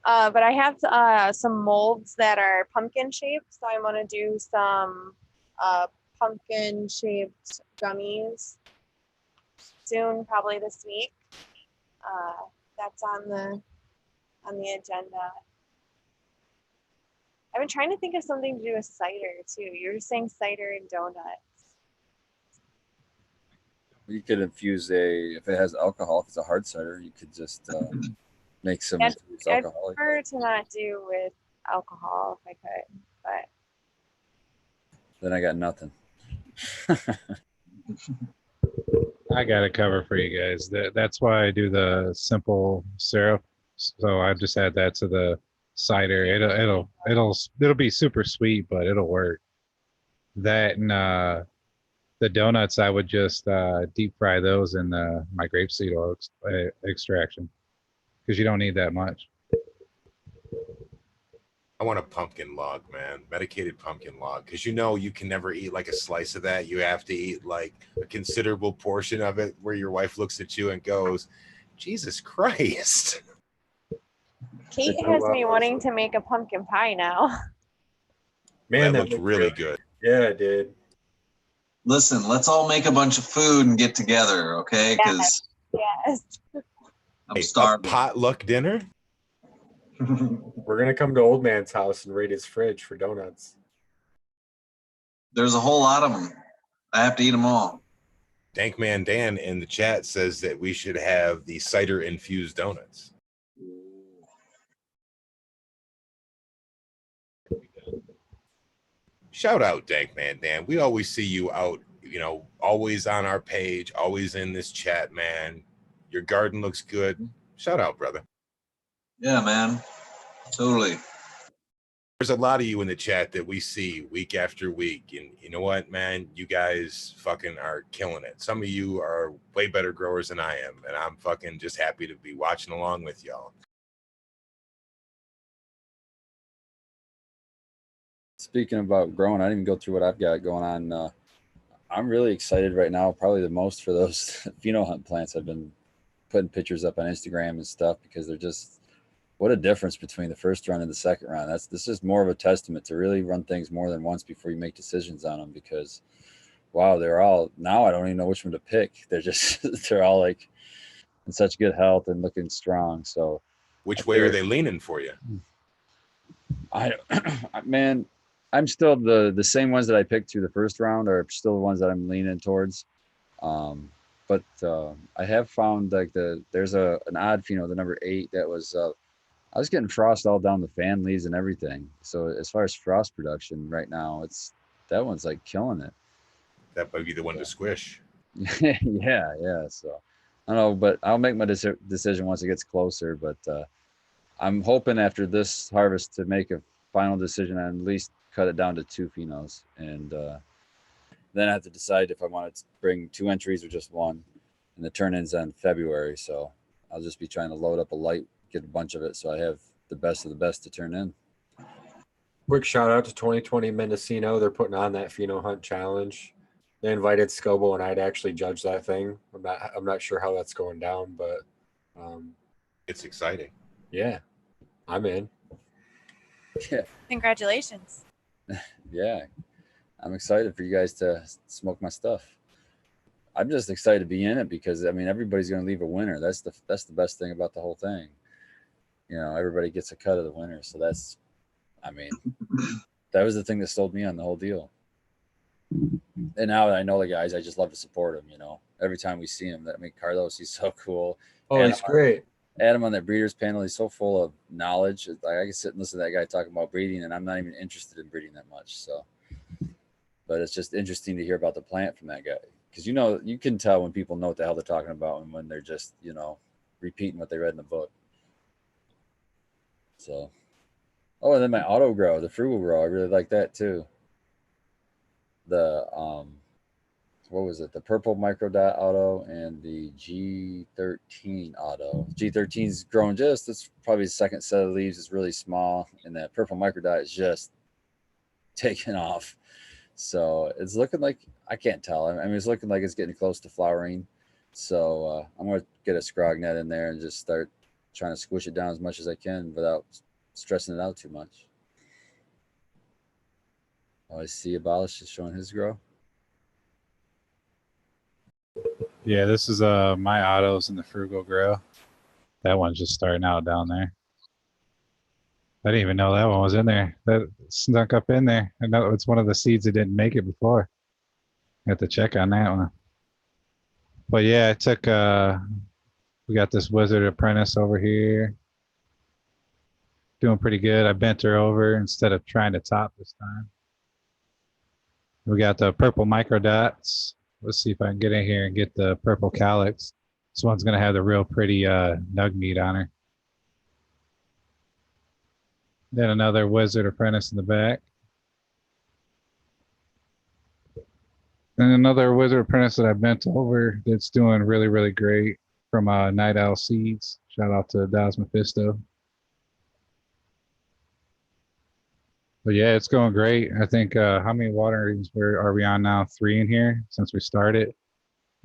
But I have some molds that are pumpkin shaped, so I'm gonna do some pumpkin shaped gummies soon, probably this week. That's on the agenda. I've been trying to think of something to do with cider too. You were saying cider and donuts. You could infuse if it has alcohol, if it's a hard cider, you could just make some I'd alcoholic. prefer to not do with alcohol if I could, but Then I got nothing. I got a cover for you guys. That's why I do the simple syrup. So I've just add that to the cider. It'll be super sweet, but it'll work. That and the donuts, I would just deep fry those in my grapeseed oil extraction because you don't need that much. I want a pumpkin log, man. Medicated pumpkin log. Because you can never eat like a slice of that. You have to eat like a considerable portion of it where your wife looks at you and goes, Jesus Christ. Kate has me wanting to make a pumpkin pie now. Man, that looked really good. Yeah, it did. Listen, let's all make a bunch of food and get together, okay? Because yes. I'm starving. A potluck dinner? We're gonna come to Old Man's house and raid his fridge for donuts. There's a whole lot of them. I have to eat them all. Dankman Dan in the chat says that we should have the cider infused donuts. Shout out Dankman Dan. We always see you out, always on our page, always in this chat, man. Your garden looks good. Shout out, brother. Yeah, man. Totally. There's a lot of you in the chat that we see week after week. And you know what, man? You guys fucking are killing it. Some of you are way better growers than I am. And I'm fucking just happy to be watching along with y'all. Speaking about growing, I didn't even go through what I've got going on. I'm really excited right now, probably the most for those pheno hunt plants. I've been putting pictures up on Instagram and stuff because they're just, what a difference between the first round and the second round. This is more of a testament to really run things more than once before you make decisions on them, because wow, they're all, now I don't even know which one to pick. They're just they're all like in such good health and looking strong. So which way are they leaning for you? Man, I'm still the same ones that I picked through the first round are still the ones that I'm leaning towards. But I have found like there's an odd pheno, the number 8, that was I was getting frost all down the fan leaves and everything. So as far as frost production right now, that one's like killing it. That might be the one to squish. yeah. So I don't know, but I'll make my decision once it gets closer. But I'm hoping after this harvest to make a final decision and at least cut it down to 2 phenos. And then I have to decide if I want to bring 2 entries or just 1. And the turn-in's on February. So I'll just be trying to load up a light, get a bunch of it, so I have the best of the best to turn in. Quick shout out to 2020 Mendocino. They're putting on that pheno hunt challenge. They invited Scobo and I'd actually judge that thing. I'm not sure how that's going down, but It's exciting. Yeah, I'm in. Yeah, Congratulations. yeah. I'm excited for you guys to smoke my stuff. I'm just excited to be in it because I mean everybody's going to leave a winner. That's the best thing about the whole thing. You know, everybody gets a cut of the winner. So that's, I mean, that was the thing that sold me on the whole deal. And now that I know the guys, I just love to support them. You know, every time we see him, I mean, Carlos, he's so cool. Oh, he's great. Adam on that breeders panel, he's so full of knowledge. Like I can sit and listen to that guy talking about breeding, and I'm not even interested in breeding that much. So, but it's just interesting to hear about the plant from that guy because you know you can tell when people know what the hell they're talking about and when they're just repeating what they read in the book. So, oh, and then my auto grow, the frugal grow, I really like that too. The what was it? The purple microdot auto and the G13 auto. G13's growing just, it's probably the second set of leaves. It's really small. And that purple microdot is just taking off. So it's looking like, I can't tell. I mean, it's looking like it's getting close to flowering. So I'm going to get a scrog net in there and just start trying to squish it down as much as I can without stressing it out too much. Oh, I see Abolish is showing his grow. Yeah, this is my autos in the frugal grow. That one's just starting out down there. I didn't even know that one was in there. That snuck up in there. I know it's one of the seeds that didn't make it before. I have to check on that one. But yeah, I took we got this Wizard Apprentice over here. Doing pretty good. I bent her over instead of trying to top this time. We got the purple microdots. Let's see if I can get in here and get the purple calyx. This one's gonna have the real pretty nug meat on her. Then another Wizard Apprentice in the back. And another Wizard Apprentice that I bent over that's doing really, really great from Night Owl Seeds. Shout out to Das Mephisto. But yeah, it's going great. I think how many waterings are we on now? 3 in here since we started.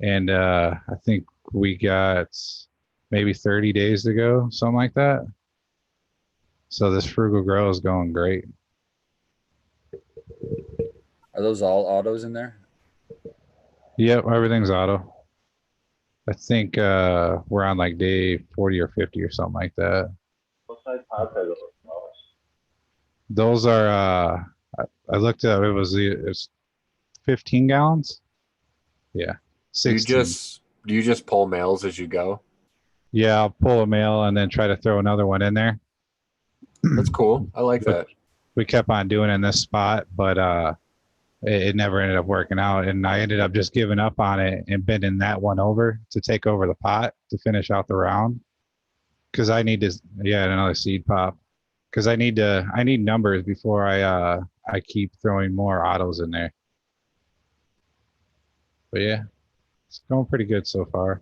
And I think we got maybe 30 days to go, something like that. So this frugal grow is going great. Are those all autos in there? Yep, everything's auto. I think we're on like day 40 or 50 or something like that. What size pots are those? Those are I looked up, it's 15 gallons. Yeah. 16. Do you just pull males as you go? Yeah, I'll pull a male and then try to throw another one in there. That's cool. I like that. We kept on doing it in this spot, but it never ended up working out. And I ended up just giving up on it and bending that one over to take over the pot to finish out the round. Cause I need to, another seed pop. Cause I need numbers before I keep throwing more autos in there. But yeah, it's going pretty good so far.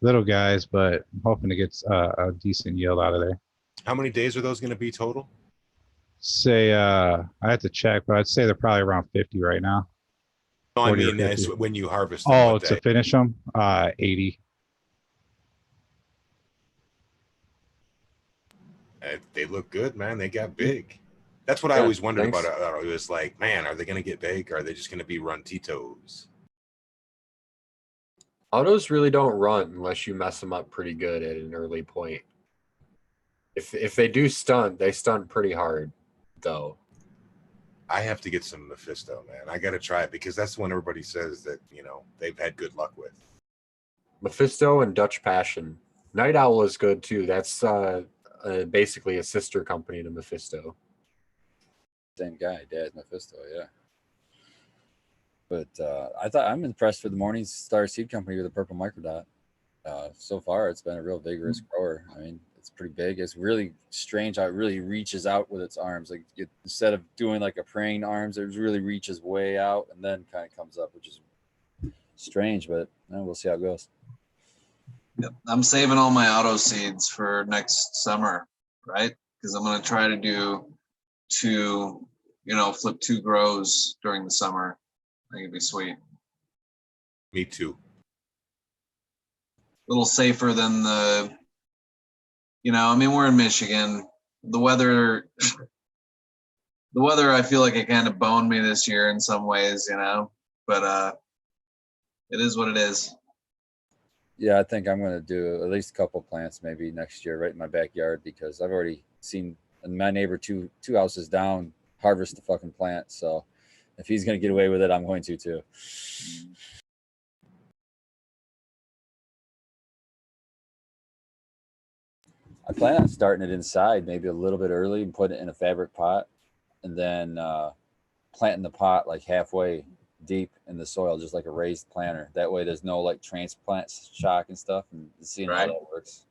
Little guys, but I'm hoping to get a decent yield out of there. How many days are those going to be total? Say I have to check, but I'd say they're probably around 50 right now. No, I 40 or mean 50. as when you harvest them. Oh, what to day? finish them, 80. They look good, man. They got big. That's what I Yeah, always wondered thanks. about auto. It was like, man, are they going to get big or are they just going to be runtitos? Autos really don't run unless you mess them up pretty good at an early point. If they do stunt, they stunt pretty hard, though. I have to get some Mephisto, man. I got to try it because that's the one everybody says that, they've had good luck with. Mephisto and Dutch Passion. Night Owl is good too. That's basically a sister company to Mephisto. Same guy, Dad Mephisto, yeah. But I'm impressed with the Morningstar Seed Company with the purple microdot. So far, it's been a real vigorous grower. I mean, it's pretty big. It's really strange how it really reaches out with its arms. Like instead of doing like a praying arms, it really reaches way out and then kind of comes up, which is strange. But we'll see how it goes. Yep. I'm saving all my auto seeds for next summer, right? Because I'm going to try to do flip 2 grows during the summer. I think it'd be sweet. Me too. A little safer than the You know, I mean, we're in Michigan. The weather, I feel like it kind of boned me this year in some ways, you know, but it is what it is. Yeah, I think I'm going to do at least a couple plants maybe next year right in my backyard because I've already seen my neighbor two houses down harvest the fucking plant. So if he's going to get away with it, I'm going to too. I plan on starting it inside maybe a little bit early and putting it in a fabric pot and then planting the pot like halfway deep in the soil, just like a raised planter. That way there's no like transplant shock and stuff, and seeing how that works.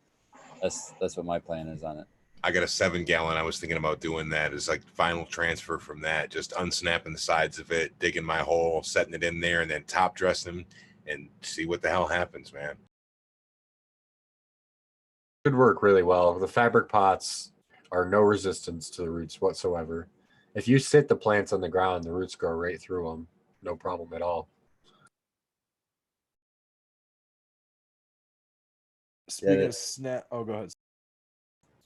That's what my plan is on it. I got a 7-gallon. I was thinking about doing that as like final transfer from that, just unsnapping the sides of it, digging my hole, setting it in there, and then top dressing and see what the hell happens, man. Could work really well. The fabric pots are no resistance to the roots whatsoever. If you sit the plants on the ground, the roots grow right through them. No problem at all. Speaking of snap, oh, go ahead.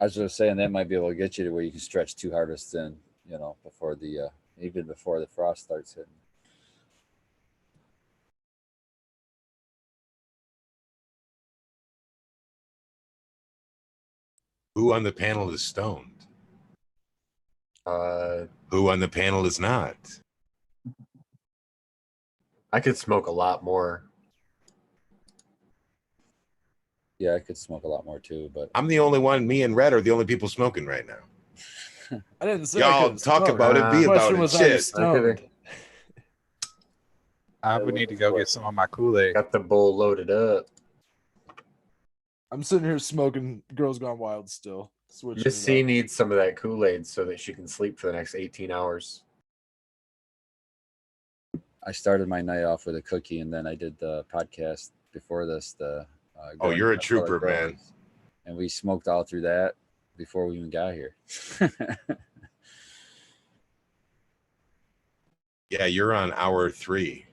I was just saying that might be able to get you to where you can stretch 2 harvests in, you know, before the even before the frost starts hitting. Who on the panel is stoned? Who on the panel is not? I could smoke a lot more. Yeah, I could smoke a lot more too, but I'm the only one. Me and Red are the only people smoking right now. I didn't say y'all talk about it, be about it. Shit. I would need to go get some of my Kool-Aid. Got the bowl loaded up. I'm sitting here smoking Girls Gone Wild still. Miss C needs some of that Kool-Aid so that she can sleep for the next 18 hours. I started my night off with a cookie, and then I did the podcast before this. Oh, you're a trooper, man. And we smoked all through that before we even got here. Yeah, you're on hour 3.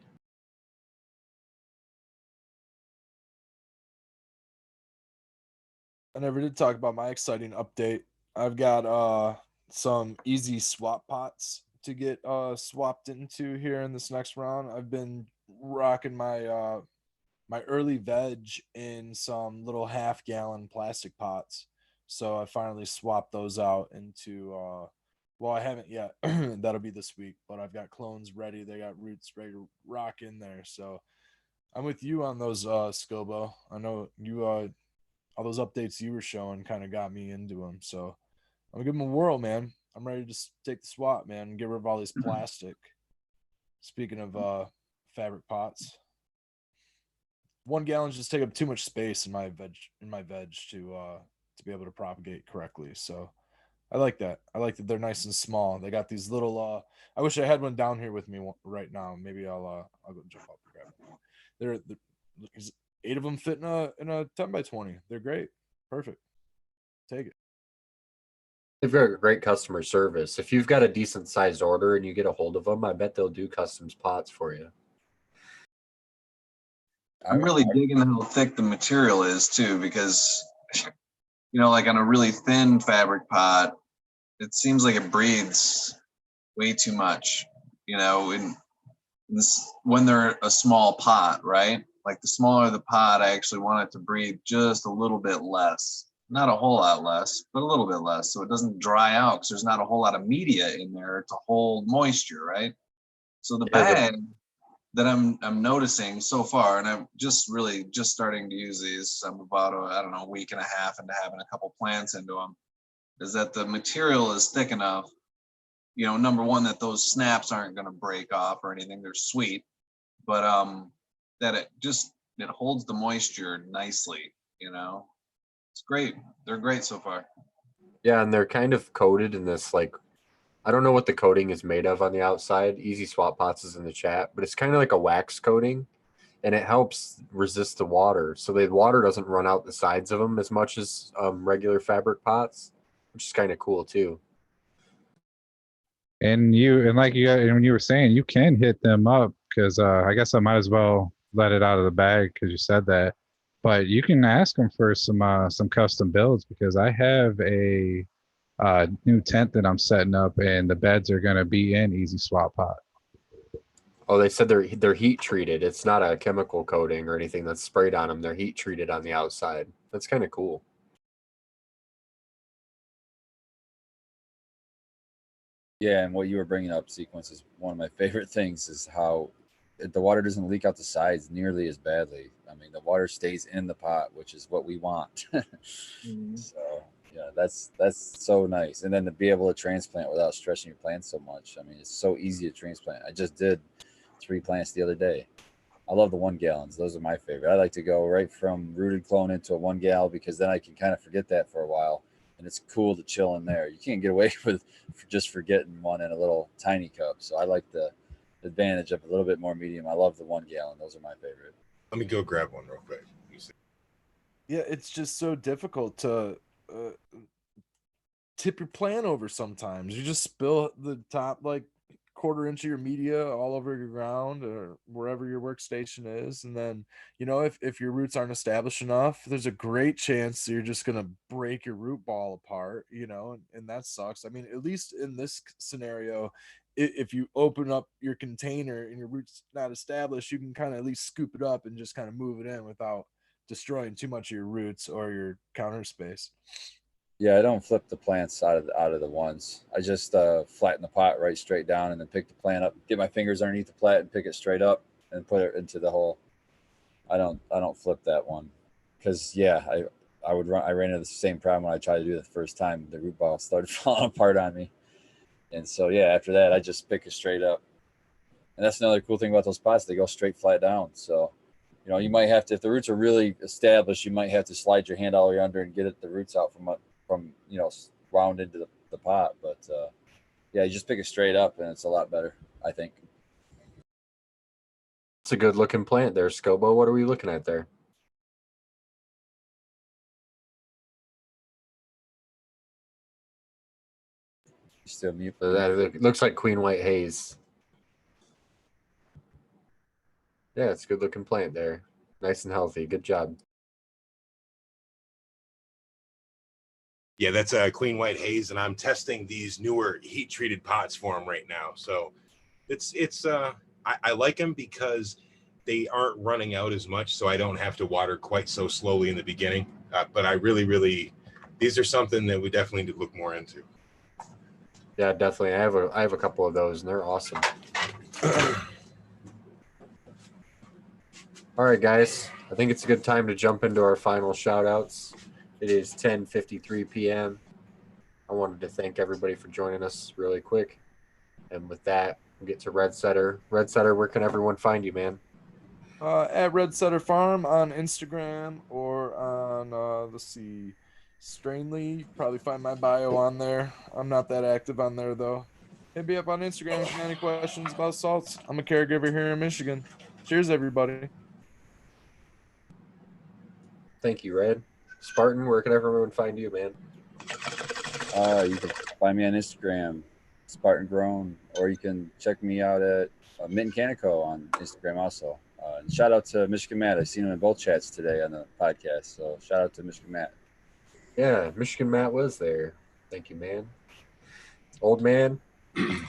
I never did talk about my exciting update. I've got some easy swap pots to get swapped into here in this next round. I've been rocking my my early veg in some little half-gallon plastic pots. So I finally swapped those out into well, I haven't yet. That'll be this week, but I've got clones ready. They got roots ready to rock in there. So I'm with you on those Scobo. I know you all those updates you were showing kind of got me into them. So I'm gonna give them a whirl, man. I'm ready to just take the swap, man, and get rid of all this plastic. Speaking of fabric pots, 1 gallons just take up too much space in my veg to be able to propagate correctly. So I like that. I like that they're nice and small. They got these little. I wish I had one down here with me right now. Maybe I'll go jump up and grab it. They're 8 of them fit in a 10 by 20. They're great. Perfect. Take it. They've got great customer service. If you've got a decent sized order and you get a hold of them, I bet they'll do custom pots for you. I'm really digging how thick the material is too, because you know, like on a really thin fabric pot, it seems like it breathes way too much. You know, when they're a small pot, right? Like the smaller the pot, I actually want it to breathe just a little bit less. Not a whole lot less, but a little bit less, so it doesn't dry out because there's not a whole lot of media in there to hold moisture, right? So the bag that I'm noticing so far, and I'm just starting to use these. I'm about a week and a half into having a couple plants into them. Is that the material is thick enough? You know, number one, that those snaps aren't going to break off or anything. They're sweet, but that it holds the moisture nicely. You know, it's great. They're great so far. Yeah, and they're kind of coated in this, like, I don't know what the coating is made of on the outside. Easy Swap Pots is in the chat, but it's kind of like a wax coating, and it helps resist the water. So the water doesn't run out the sides of them as much as regular fabric pots, which is kind of cool too. And when you were saying, you can hit them up because I guess I might as well let it out of the bag because you said that. But you can ask them for some custom builds because I have a new tent that I'm setting up, and the beds are gonna be in Easy Swap Pot. Oh, they said they're heat treated. It's not a chemical coating or anything that's sprayed on them. They're heat treated on the outside. That's kind of cool. Yeah, and what you were bringing up, Sequence, is one of my favorite things is how the water doesn't leak out the sides nearly as badly. I mean, the water stays in the pot, which is what we want. So yeah, that's so nice. And then to be able to transplant without stressing your plants so much. I mean, it's so easy to transplant. I just did 3 plants the other day. I love the 1 gallons. Those are my favorite. I like to go right from rooted clone into a 1 gal because then I can kind of forget that for a while, and it's cool to chill in there. You can't get away with just forgetting one in a little tiny cup. So I like the advantage of a little bit more medium. I love the 1 gallon. Those are my favorite. Let me go grab one real quick. Yeah, it's just so difficult to tip your plant over sometimes. You just spill the top like quarter-inch of your media all over your ground or wherever your workstation is, and then if your roots aren't established enough, there's a great chance you're just going to break your root ball apart, and that sucks. I mean, at least in this scenario, if you open up your container and your roots not established, you can kind of at least scoop it up and just kind of move it in without destroying too much of your roots or your counter space. Yeah, I don't flip the plants out of the ones. I just flatten the pot right straight down and then pick the plant up, get my fingers underneath the plant and pick it straight up and put it into the hole. I don't flip that one because I ran into the same problem when I tried to do it the first time. The root ball started falling apart on me, and so yeah, after that I just pick it straight up. And that's another cool thing about those pots; they go straight flat down. So you might have to, if the roots are really established, you might have to slide your hand all the way under and get the roots out from round into the pot. But yeah, you just pick it straight up and it's a lot better, I think. It's a good looking plant there, Scobo. What are we looking at there? Still mute. It looks like Queen White Haze. Yeah, it's a good looking plant there. Nice and healthy. Good job. Yeah, that's a Clean White Haze, and I'm testing these newer heat treated pots for them right now. So I like them because they aren't running out as much, so I don't have to water quite so slowly in the beginning. But I really, these are something that we definitely need to look more into. Yeah, definitely. I have a couple of those, and they're awesome. All right, guys. I think it's a good time to jump into our final shout outs. It is 10:53 p.m. I wanted to thank everybody for joining us really quick. And with that, we'll get to Red Setter. Red Setter, where can everyone find you, man? At Red Setter Farm on Instagram or on let's see, Strainly. You probably find my bio on there. I'm not that active on there though. Hit me up on Instagram if you have any questions about salts. I'm a caregiver here in Michigan. Cheers, everybody. Thank you, Red. Spartan, where can everyone find you, man? You can find me on Instagram, Spartan Grown, or you can check me out at Mint Canico on Instagram also. And shout out to Michigan Matt. I seen him in both chats today on the podcast. So shout out to Michigan Matt. Yeah, Michigan Matt was there. Thank you, man. Old man. You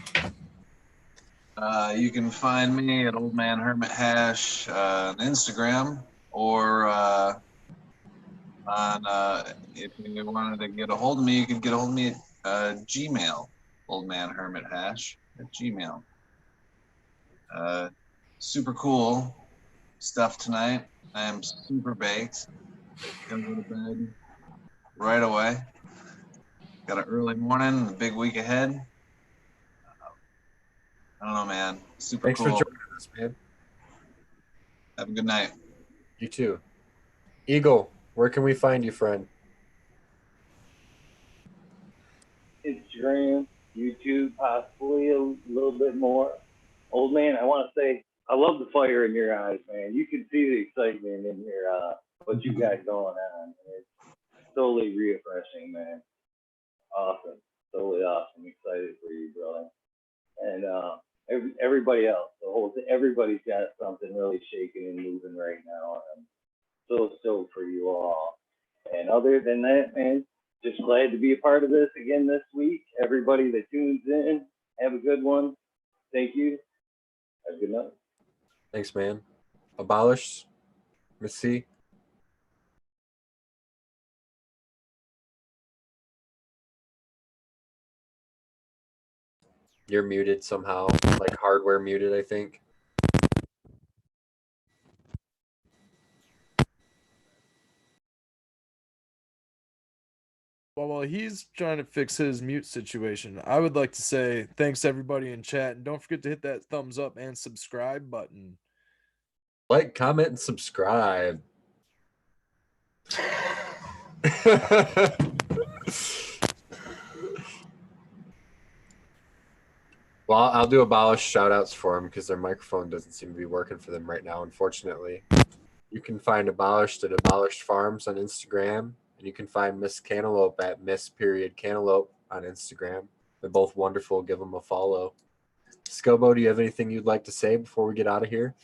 can find me at Old Man Hermit Hash on Instagram or if you wanted to get a hold of me, you could get a hold of me at Gmail, Old Man Hermit Hash at Gmail. Super cool stuff tonight. I am super baked. Gonna go to bed right away. Got an early morning, a big week ahead. I don't know, man. Super Thanks cool. for joining us, man. Have a good night. You too. Eagle, where can we find you, friend? Instagram, YouTube, possibly a little bit more. Old man, I want to say I love the fire in your eyes, man. You can see the excitement in your what you got going on. It's totally refreshing, man. Awesome, totally awesome. Excited for you, brother. And everybody else, everybody's got something really shaking and moving right now. so stoked for you all. And other than that, man, just glad to be a part of this again this week. Everybody that tunes in, have a good one. Thank you. Have a good night. Thanks, man. Abolished, Miss C. You're muted somehow, like hardware muted, I think. Well, while he's trying to fix his mute situation, I would like to say thanks to everybody in chat, and don't forget to hit that thumbs up and subscribe button. Like, comment, and subscribe. Well, I'll do Abolish shout outs for them because their microphone doesn't seem to be working for them right now, unfortunately. You can find Abolished at Abolished Farms on Instagram, and you can find Miss Cantaloupe at Miss.Cantaloupe on Instagram. They're both wonderful. Give them a follow. Scobo, do you have anything you'd like to say before we get out of here?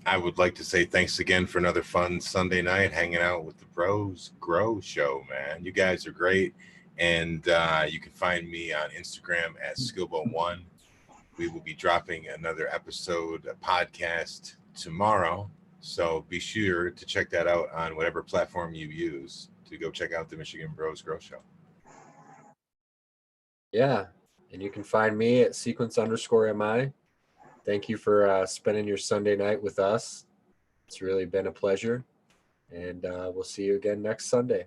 I would like to say thanks again for another fun Sunday night hanging out with the Bros Grow Show, man. You guys are great. And you can find me on Instagram at Skilbo1. We will be dropping another episode, a podcast tomorrow. So be sure to check that out on whatever platform you use to go check out the Michigan Bros Grow Show. Yeah. And you can find me at sequence_MI. Thank you for spending your Sunday night with us. It's really been a pleasure. And we'll see you again next Sunday.